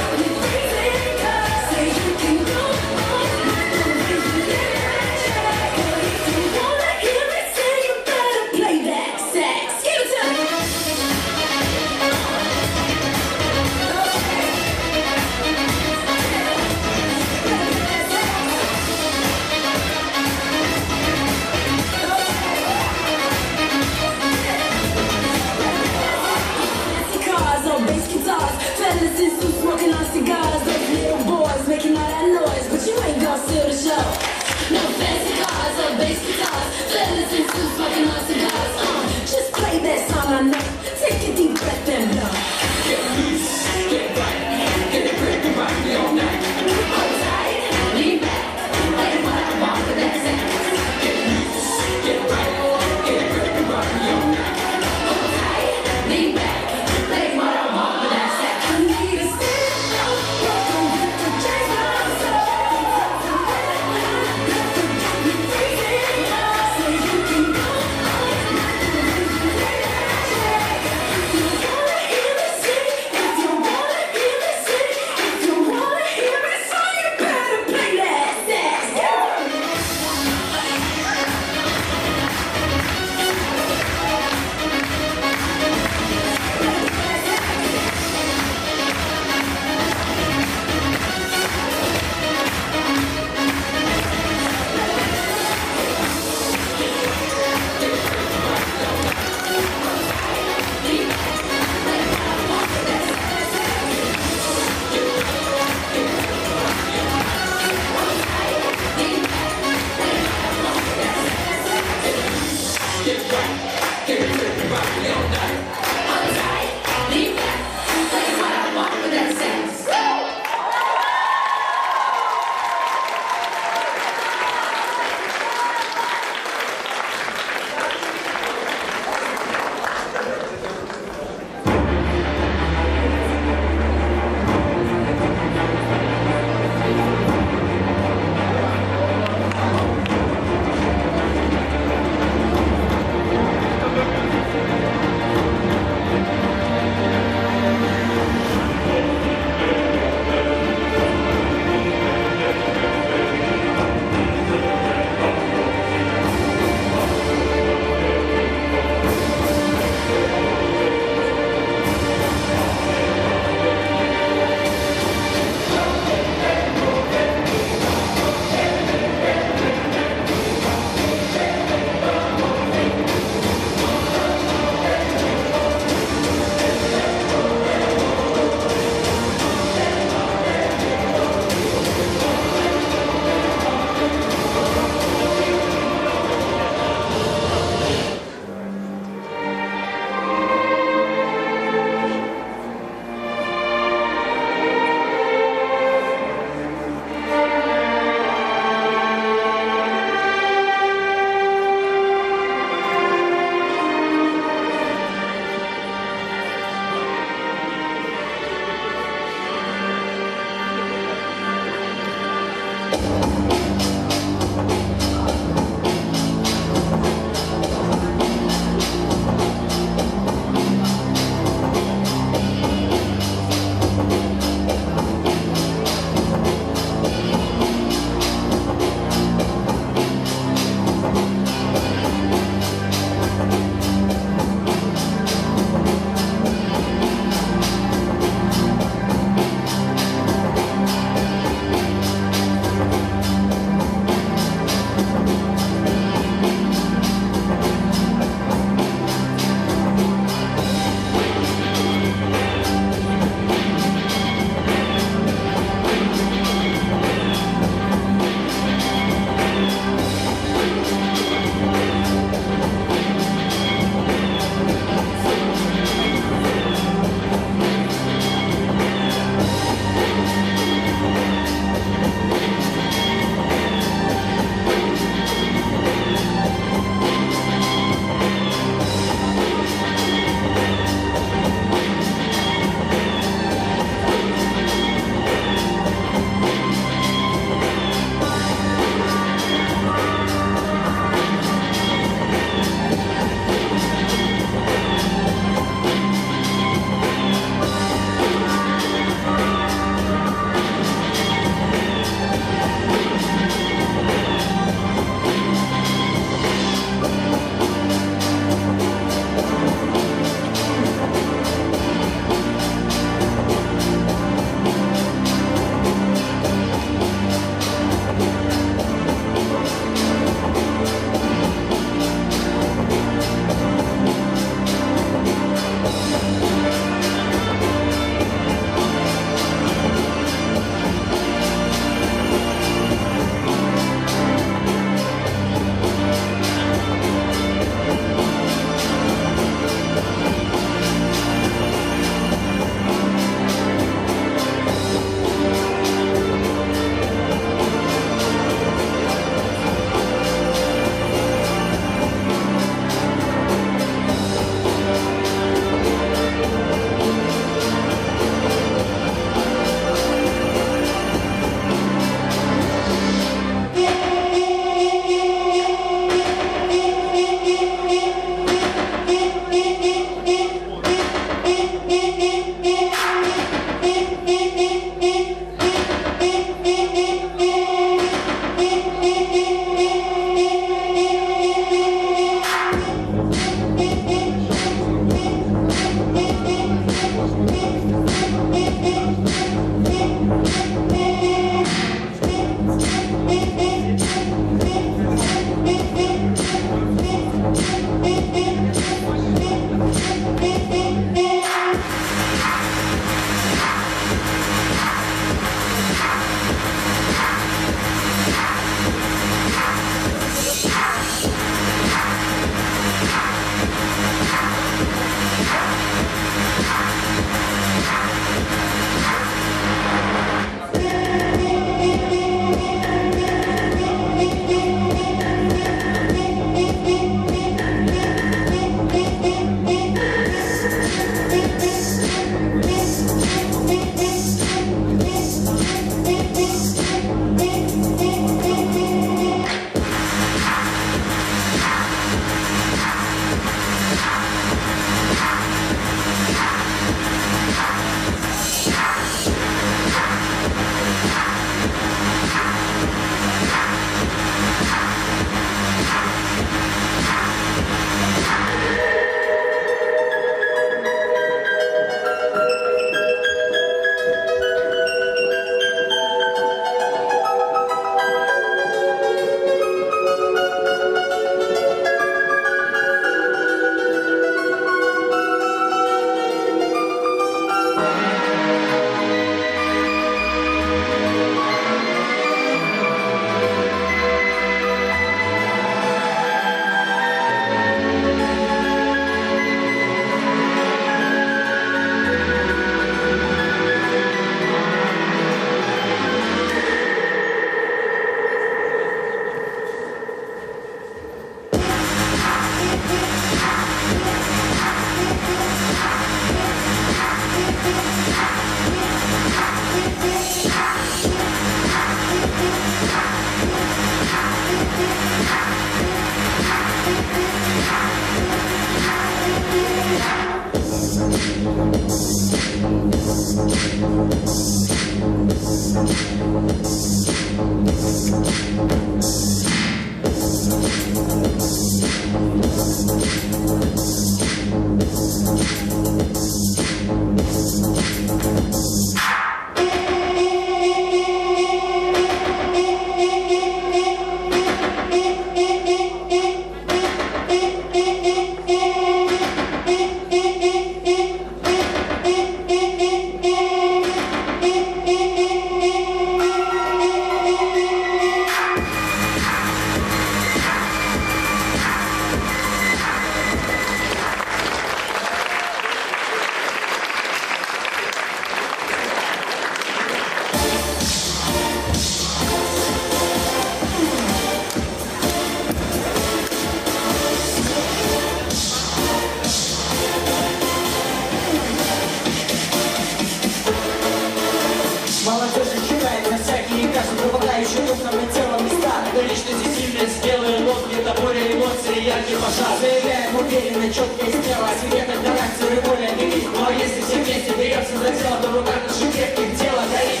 Молодежь читает на всякие каши, пропадающие духом и телом места. Но личности сильные, смелые, лодки, буря эмоций, яркий пожар. Заявляем уверенно, четко и смело о себе, как характеры более велик. Но если все вместе беремся за дело, то в руках наших крепких дело горит.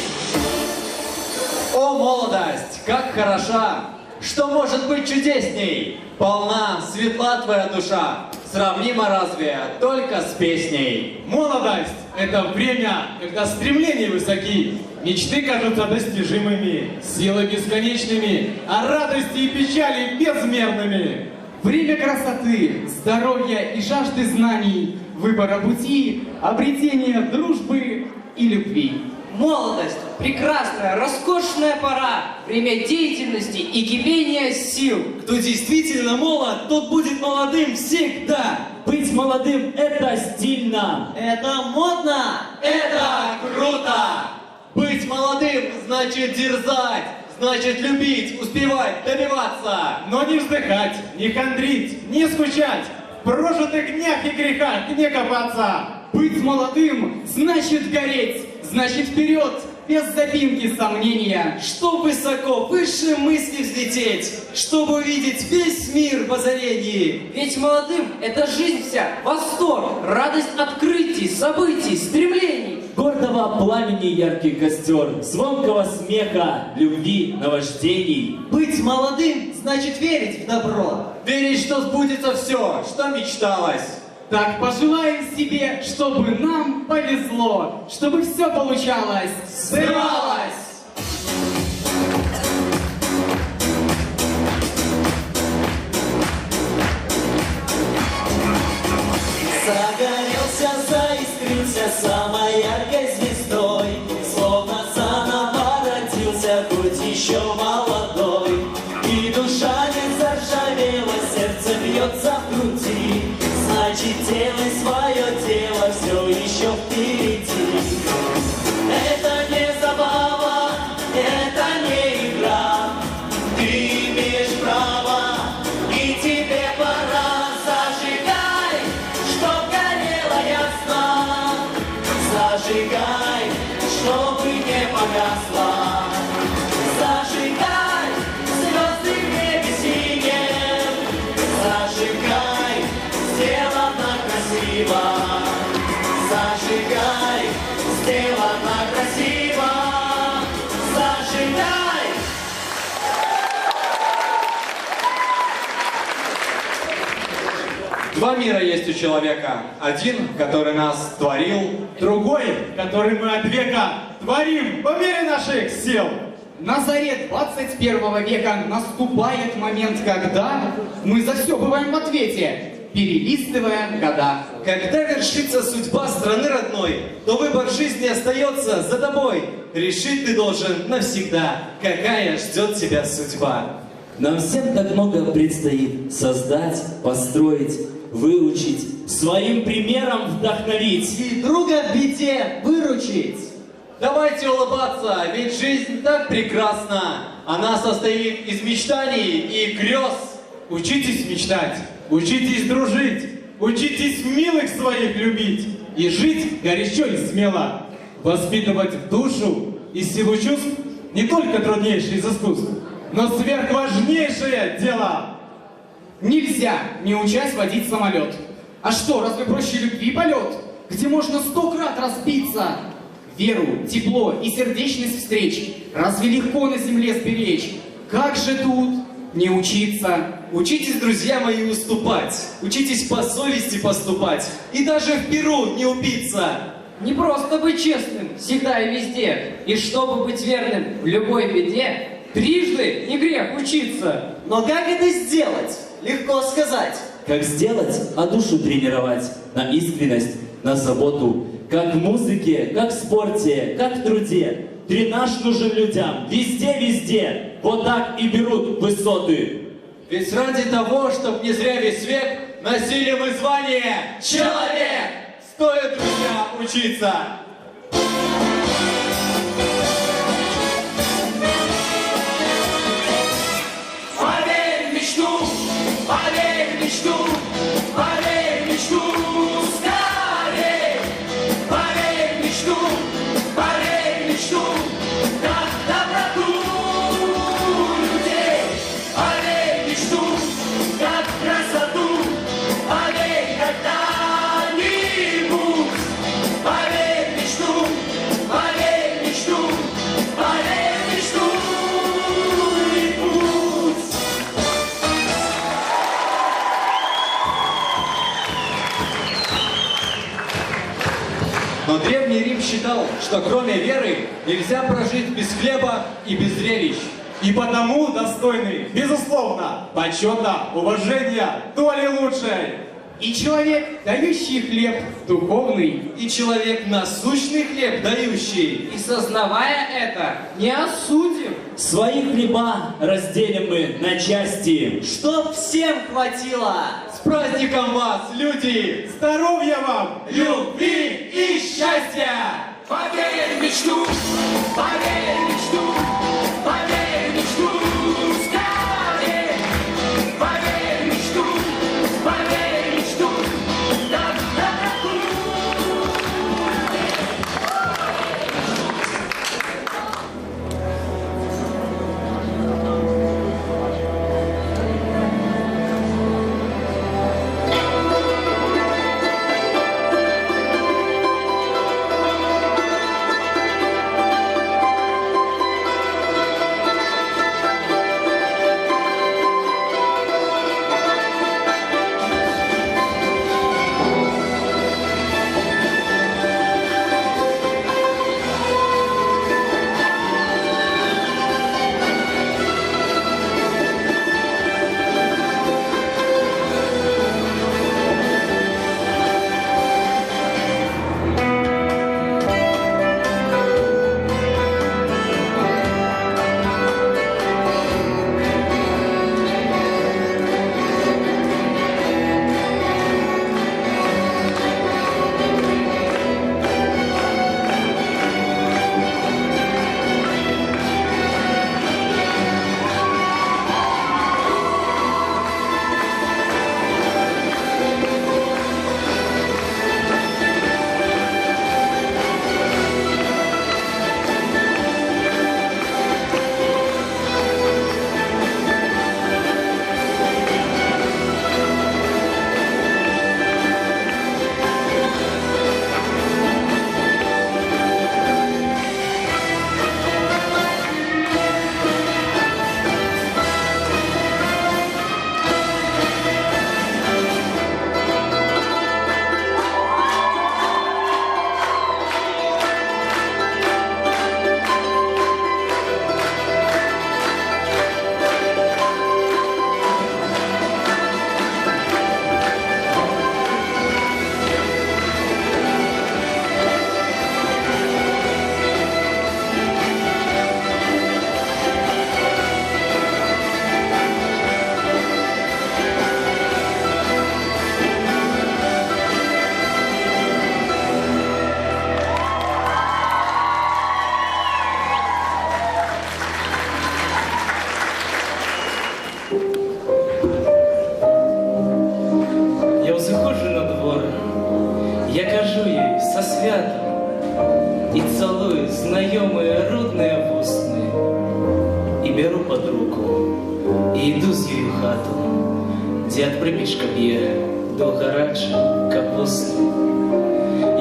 О, молодость, как хороша! Что может быть чудесней? Полна, светла твоя душа. Сравнима разве только с песней? Молодость – это время, когда стремления высоки, мечты кажутся достижимыми, силы бесконечными, а радости и печали безмерными. Время красоты, здоровья и жажды знаний, выбора пути, обретения дружбы и любви. Молодость – прекрасная, роскошная пора, время деятельности и кипения сил. Кто действительно молод, тот будет молодым всегда. Быть молодым – это стильно. Это модно! Это круто! Быть молодым значит дерзать, значит любить, успевать, добиваться. Но не вздыхать, не хандрить, не скучать, в прожитых днях и грехах не копаться. Быть молодым значит гореть, значит вперед, без запинки сомнения. Чтоб высоко, выше мысли взлететь, чтобы увидеть весь мир в озарении. Ведь молодым это жизнь вся, восторг, радость открытий, событий, стремлений. Гордого пламени яркий костер, звонкого смеха, любви, наваждений. Быть молодым значит верить в добро. Верить, что сбудется все, что мечталось. Так пожелаем себе, чтобы нам повезло, чтобы все получалось, сбывалось. Загорелся, заискрился самой яркой звездой, словно заново родился, хоть еще молодой. И душа не заржавела, сердце бьется в груди, значит, делай свое дело, все еще впереди. Это не забава, это не игра, ты имеешь право, и тебе пора. Зажигай, чтоб горело ясно, зажигай, чтобы не погасло. Зажигай, звезды в небе синем, зажигай, сделано красиво. Зажигай, сделано красиво. Зажигай. Два мира есть у человека. Один, который нас творил, Другой, который мы от века творим по мере наших сил. На заре 21 века наступает момент, когда мы за все бываем в ответе, перелистывая года. Когда вершится судьба страны родной, то выбор жизни остается за тобой. Решить ты должен навсегда, какая ждет тебя судьба. Нам всем так много предстоит создать, построить, выучить, своим примером вдохновить. И друга в беде выручить. давайте улыбаться, ведь жизнь так прекрасна. Она состоит из мечтаний и грез. Учитесь мечтать, учитесь дружить, учитесь милых своих любить и жить горячо и смело, воспитывать в душу и силу чувств не только труднейшее из искусств, но сверхважнейшее дело. Нельзя, не учась водить самолет. А что, разве проще любви полет, где можно 100 крат разбиться? веру, тепло и сердечность встреч разве легко на земле сберечь? Как же тут не учиться? Учитесь, друзья мои, уступать. Учитесь по совести поступать. И даже в Перу не упиться. Не просто быть честным всегда и везде, и чтобы быть верным в любой беде, трижды не грех учиться. Но как это сделать? Легко сказать. Как сделать, а душу тренировать на искренность, на заботу. Как в музыке, как в спорте, как в труде. Тренаж нужен людям везде. Вот так и берут высоты. Ведь ради того, чтоб не зря весь век носили мы звание «Человек», стоит, друзья, учиться. Поверь в мечту, поверь в мечту, поверь в мечту, скорей. Поверь в мечту, поверь в мечту, как доброту людей. Поверь в мечту, как красоту, поверь когда-нибудь. Поверь в мечту, поверь в мечту, поверь в мечту и путь. Но Древний Рим считал, что кроме веры нельзя прожить без хлеба и без зрелищ. И потому достойный, безусловно, почета, уважения, доли лучшей. И человек, дающий хлеб духовный, И человек насущный хлеб дающий. И сознавая это, не осудим. Свои хлеба разделим мы на части. Чтоб всем хватило. С праздником вас, люди! здоровья вам! Любви и счастья! Поверь в мечту, поверь в мечту, поверь в мечту, скорей. Поверь в мечту, поверь в мечту, как доброту. и целую знайомые рудные вусны. І беру под руку, і йду з її в хату, дід припічка б'є до гарачу капусту.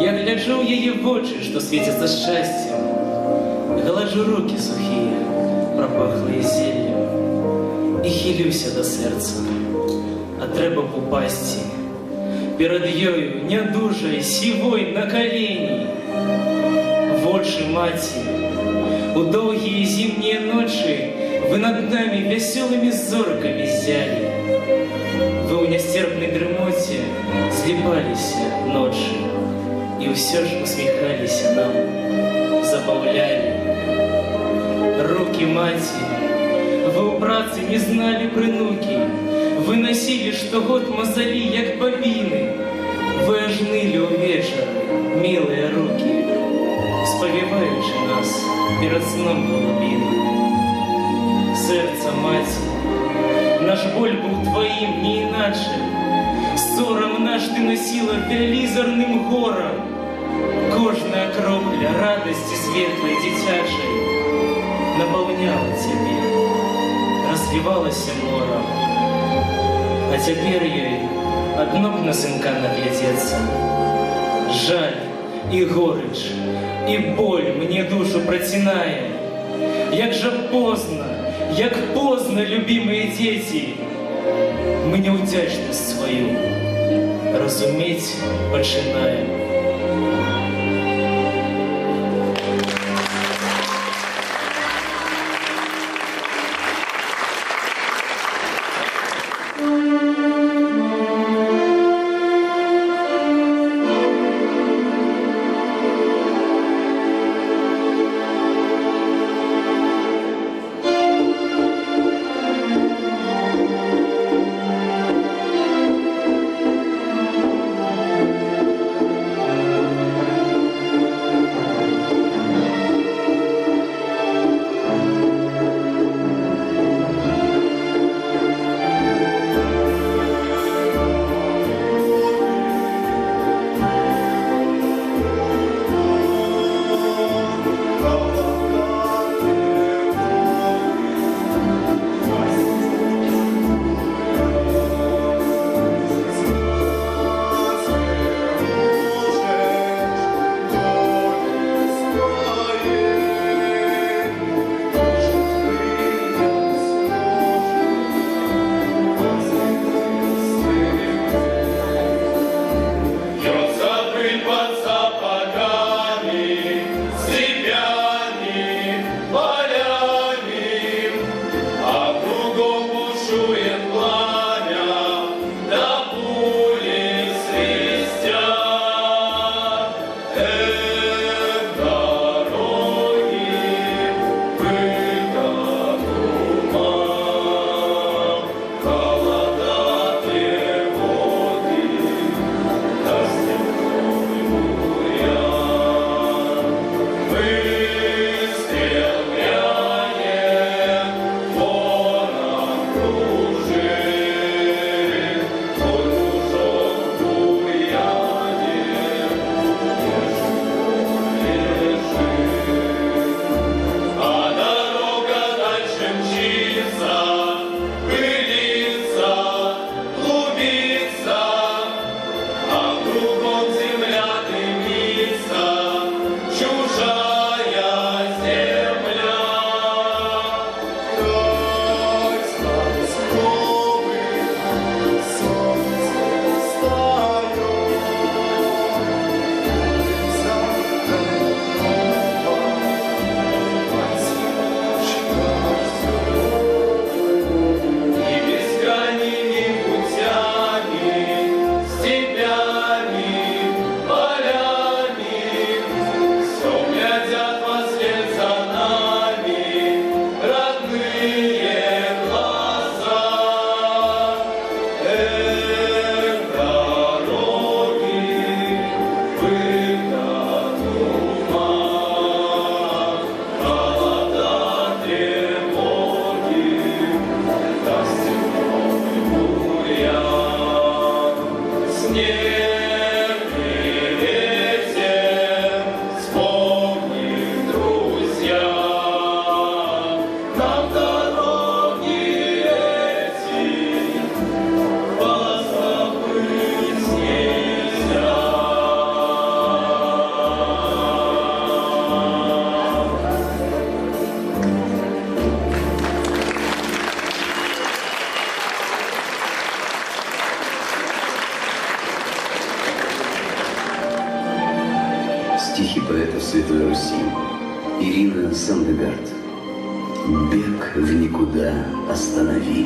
Я гляджу ў яе вочы, што свецяцца шчасцем, галаджу рукі сухія, прапахлыя зеллем, і хілюся да сэрца, а трэба б упасці перад ёю нядужай, сівой на калені. Вочы маці, у доўгія зімнія ночы вы над намі вясёлымі зоркамі ззялі. Вы ў нясцерпнай дрымоте зліпаліся ночы і ўсё ж усміхаліся нам, забаўлялі. Рукі маці, вы ў працы не зналі прынукі, вы насілі штогод мазалі, як бабіны. Вы аж нылі ўвечары, мілыя рукі, спавіваючы нас перад сном голубіны. Сэрца маці, наш боль быў тваім не іначай. Сорам наш ты насіла вялізарным горам. Кожная кропля радасці светлай дзіцячай напаўняла цябе, разлівалася морам. А цяпер ёй адно б на сынка наглядзецца. Жаль і горыч, і боль мне душу працінае. Як жа позна, як позна, любімыя дзеці, мы няўдзячнасць сваю разумець пачынаем. Стихи поэтов Святой Руси. Ирина Сандегард. Бег в никуда останови.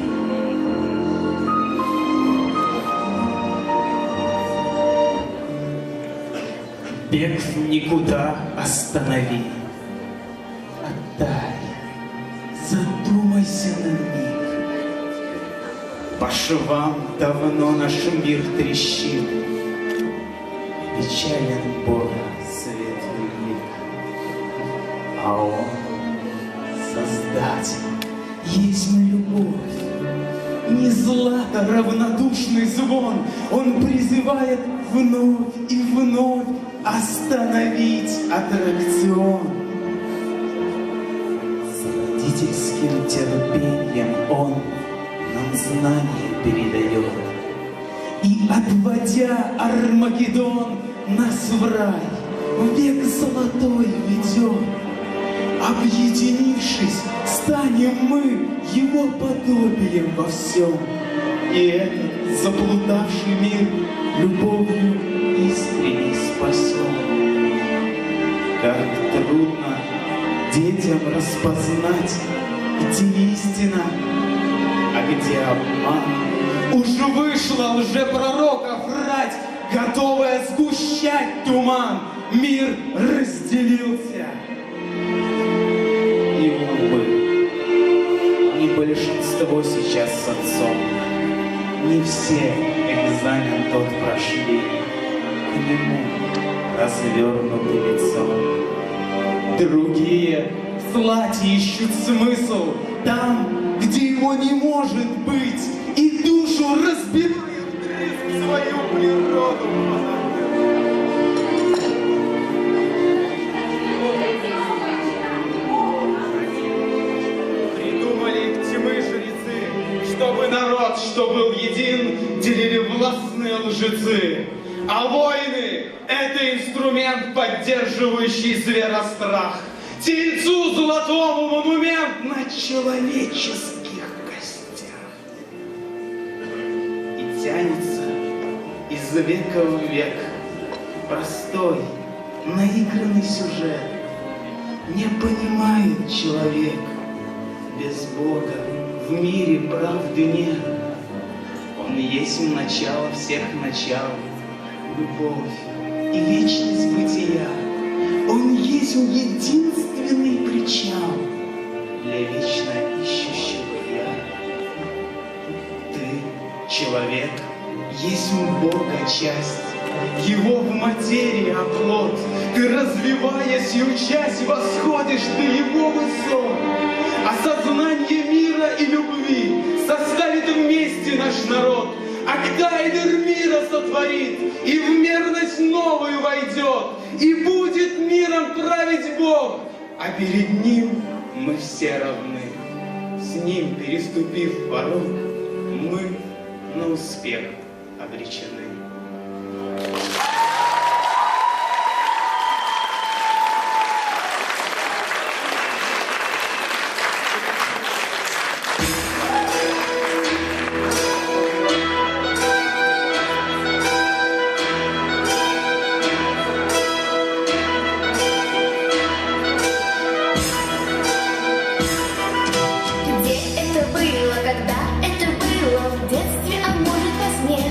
Бег в никуда останови. Отдай, задумайся на миг. По швам давно наш мир трещит. Печален Бога светлый лик. А Он, Создатель, есть любовь. Не злато равнодушный звон, Он призывает вновь и вновь остановить аттракцион. С родительским терпением Он нам знания передает. И, отводя Армагеддон, нас в рай, в век золотой ведет. Объединившись, станем мы Его подобием во всем. И этот заблудавший мир любовью искренне спасен. Как трудно детям распознать, где истина, а где обман. Уж вышла лжепророков рать, готовая сгущать туман. Мир разделился. И, увы, не большинство сейчас с отцом. Не все экзамен тот прошли, к нему развернуты лицом. Другие в злате ищут смысл там, где его не может быть, и душу разбивают в свою природу. Придумали тьмы жрецы, чтобы народ, что был един, делили властные лжецы. А войны — это инструмент, поддерживающий зверострах. Тельцу золотому монумент на человеческих костях. И тянется из века в век простой, наигранный сюжет. Не понимает человек, без Бога в мире правды нет. Он есть начало всех начал, любовь и вечность бытия. Он есть единственный причал для вечно ищущего я. Ты, человек, есть у Бога часть, Его в материи оплот. Ты, развиваясь и учась, восходишь до Его высот. Осознание мира и любви составит вместе наш народ. А когда Эдер мира сотворит и в мерность новую войдет, и будет миром править Бог, а перед Ним мы все равны. С Ним, переступив порог, мы на успех обречены. Где это было, когда это было, в детстве, а может во сне?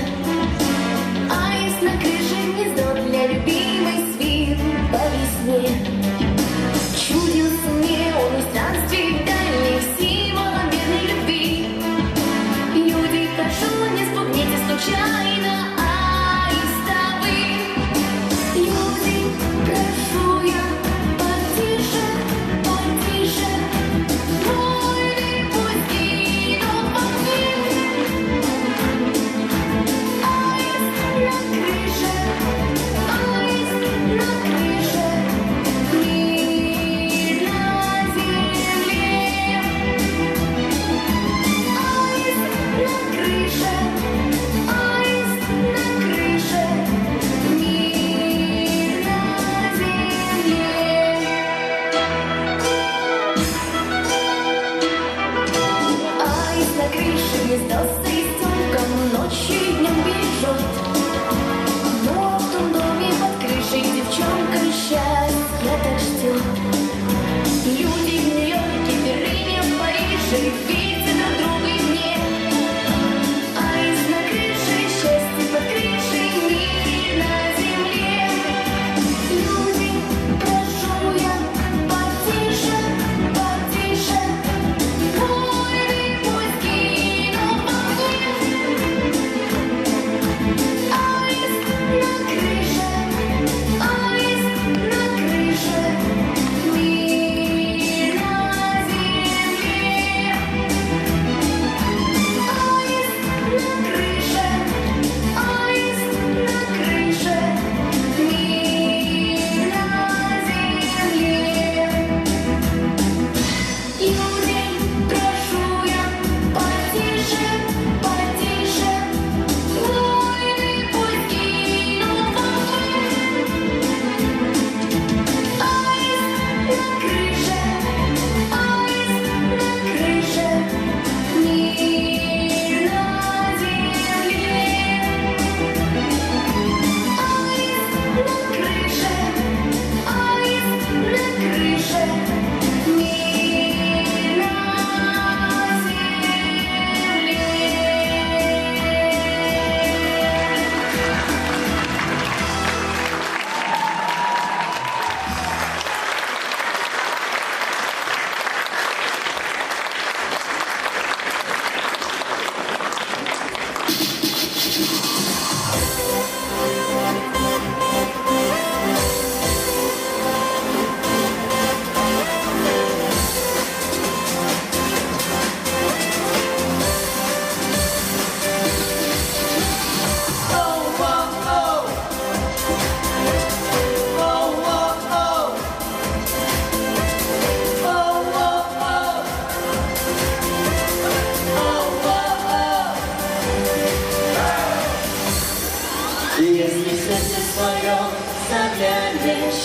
Если в сердце своем заглянешь,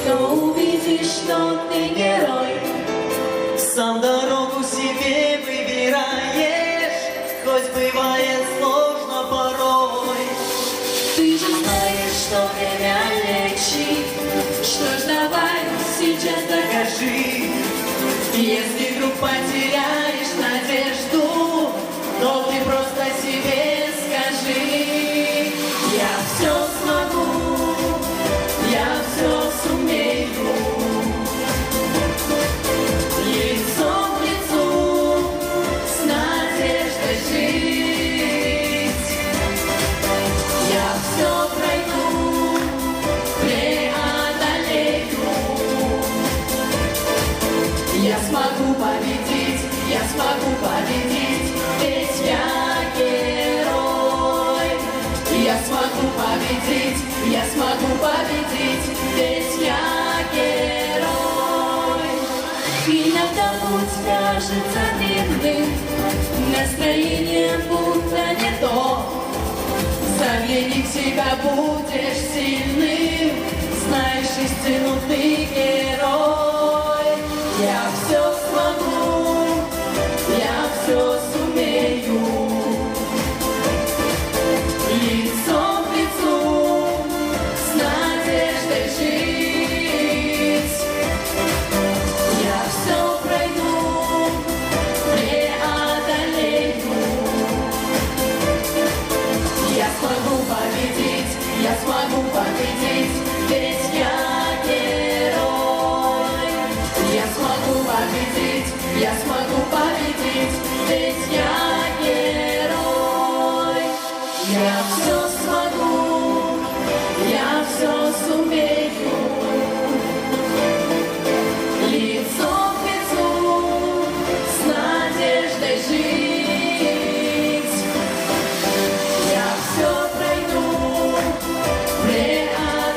то увидишь, что ты герой. Сам дорогу себе выбираешь, хоть бывает сложно порой. Ты же знаешь, что время лечит. Что ж, давай сейчас Докажи, если вдруг потеряешь надежду, то ты просто себе скажи: я все смогу, я все сумею. Лицом к лицу с надеждой жить. Я все пройду, преодолею. Я смогу победить, я смогу победить, ведь я герой. Я смогу победить, я смогу победить, ведь я герой. Иногда путь кажется длинным, настроение будто не то. Загляни в себя, будешь сильным, знаешь истину, ты герой. Я все смогу, я все сумею. Лицом к лицу с надеждой жить. Я все пройду, преодолею. Я смогу победить, я смогу победить, ведь я герой. Я смогу победить, я смогу победить, ведь я герой. Я все смогу, я все сумею. Лицом к лицу с надеждой жить. Я все пройду, преодолею.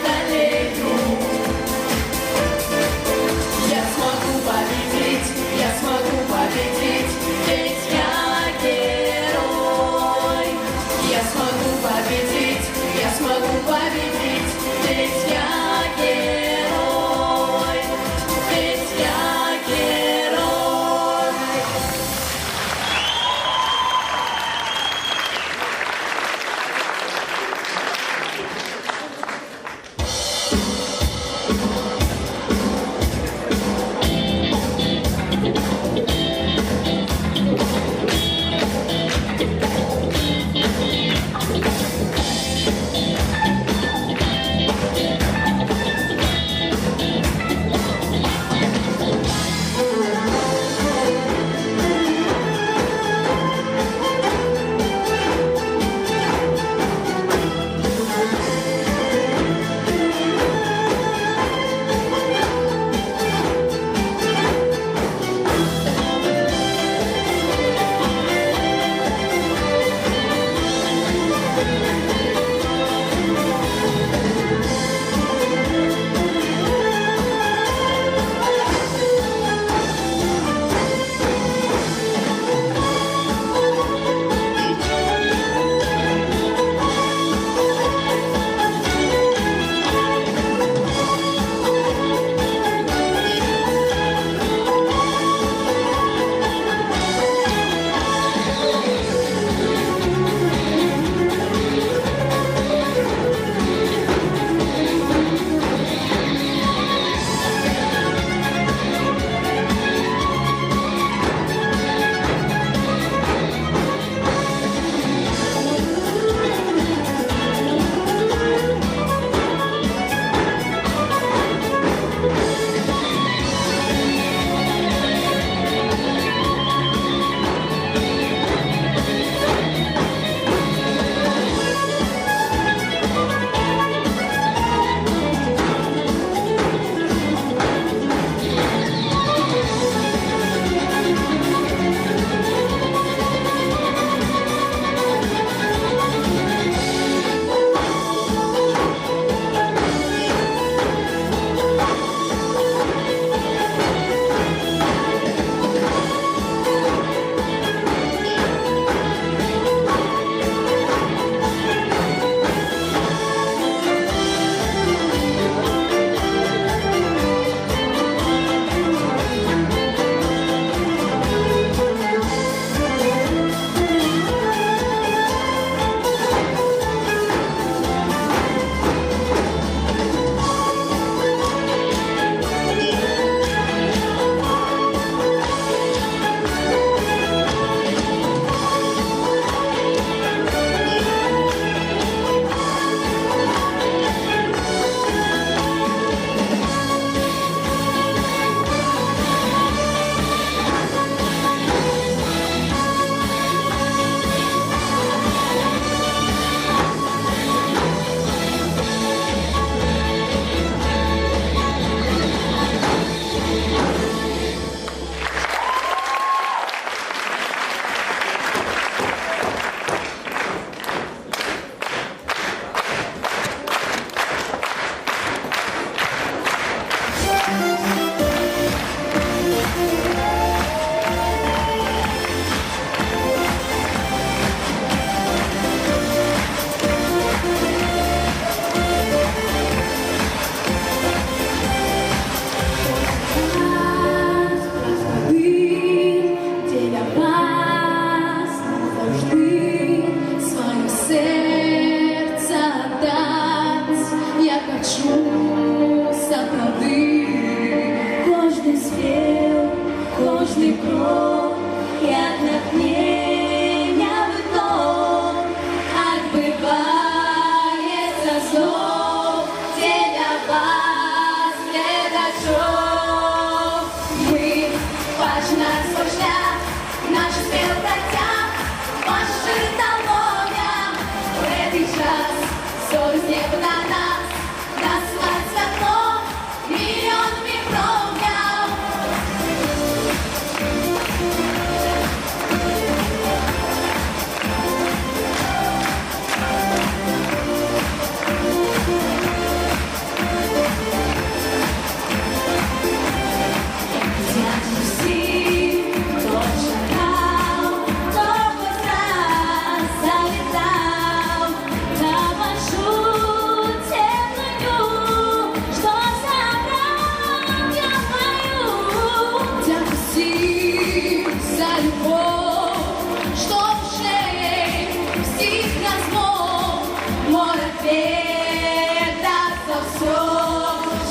свет даст все,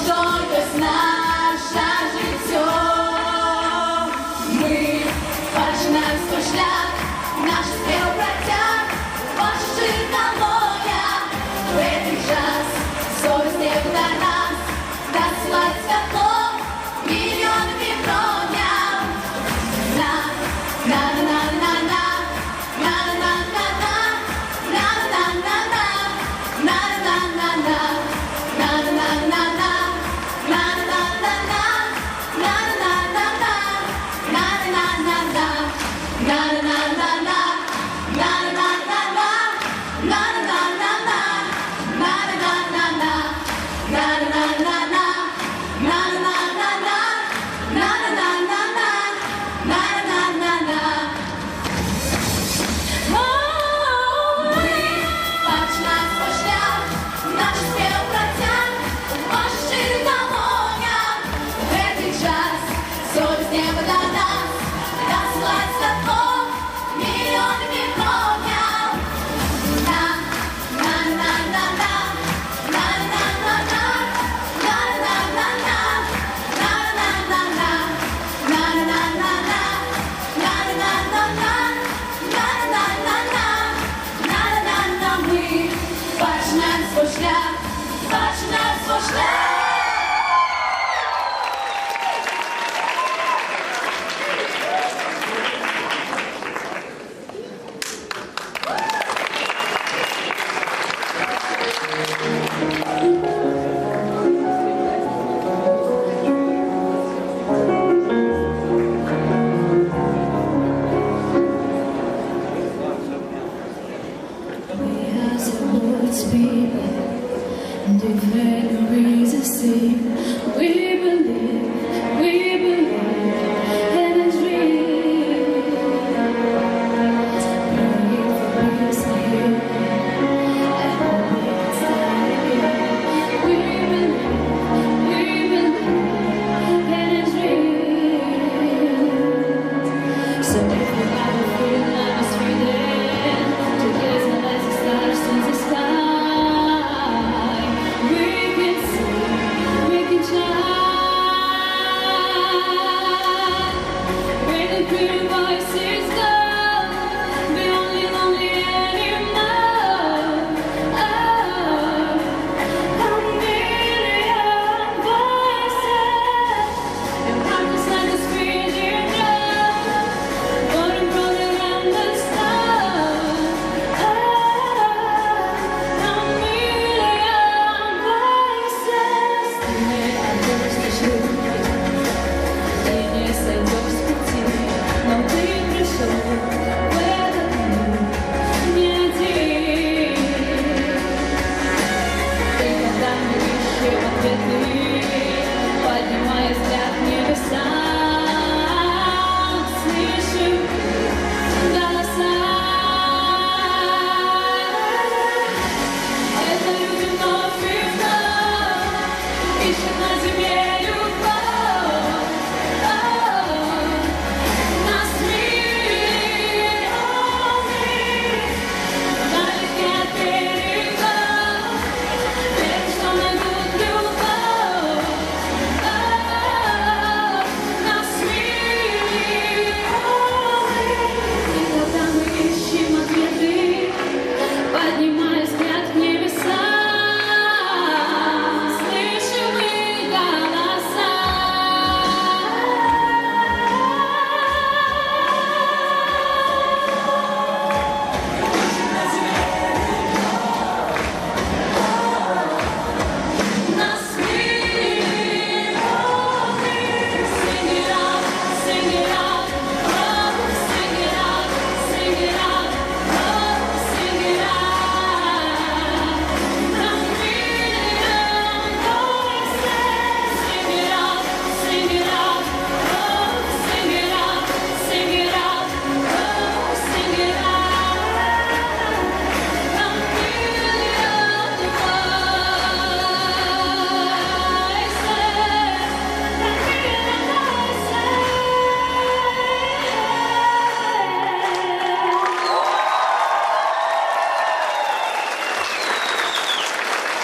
что есть наше життя. Мы починаем свой шлях, наш співпраця, ваша колония. В этот час совесть не для нас, дослать світло мільйонами броням. На-на-на-на-на, на-на-на-на-на, на-на-на-на-на, на-на-на-на-на, на-на-на-на-на, We can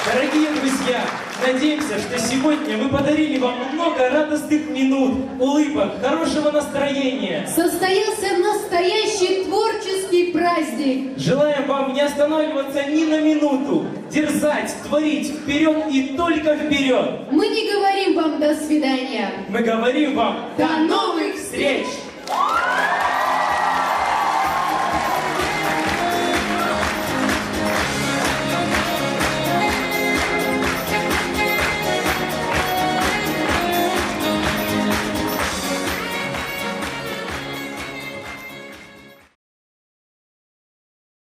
Дорогие друзья, надеемся, что сегодня мы подарили вам много радостных минут, улыбок, хорошего настроения. Состоялся настоящий творческий праздник. Желаем вам не останавливаться ни на минуту, дерзать, творить вперед и только вперед. Мы не говорим вам «до свидания». Мы говорим вам До новых встреч!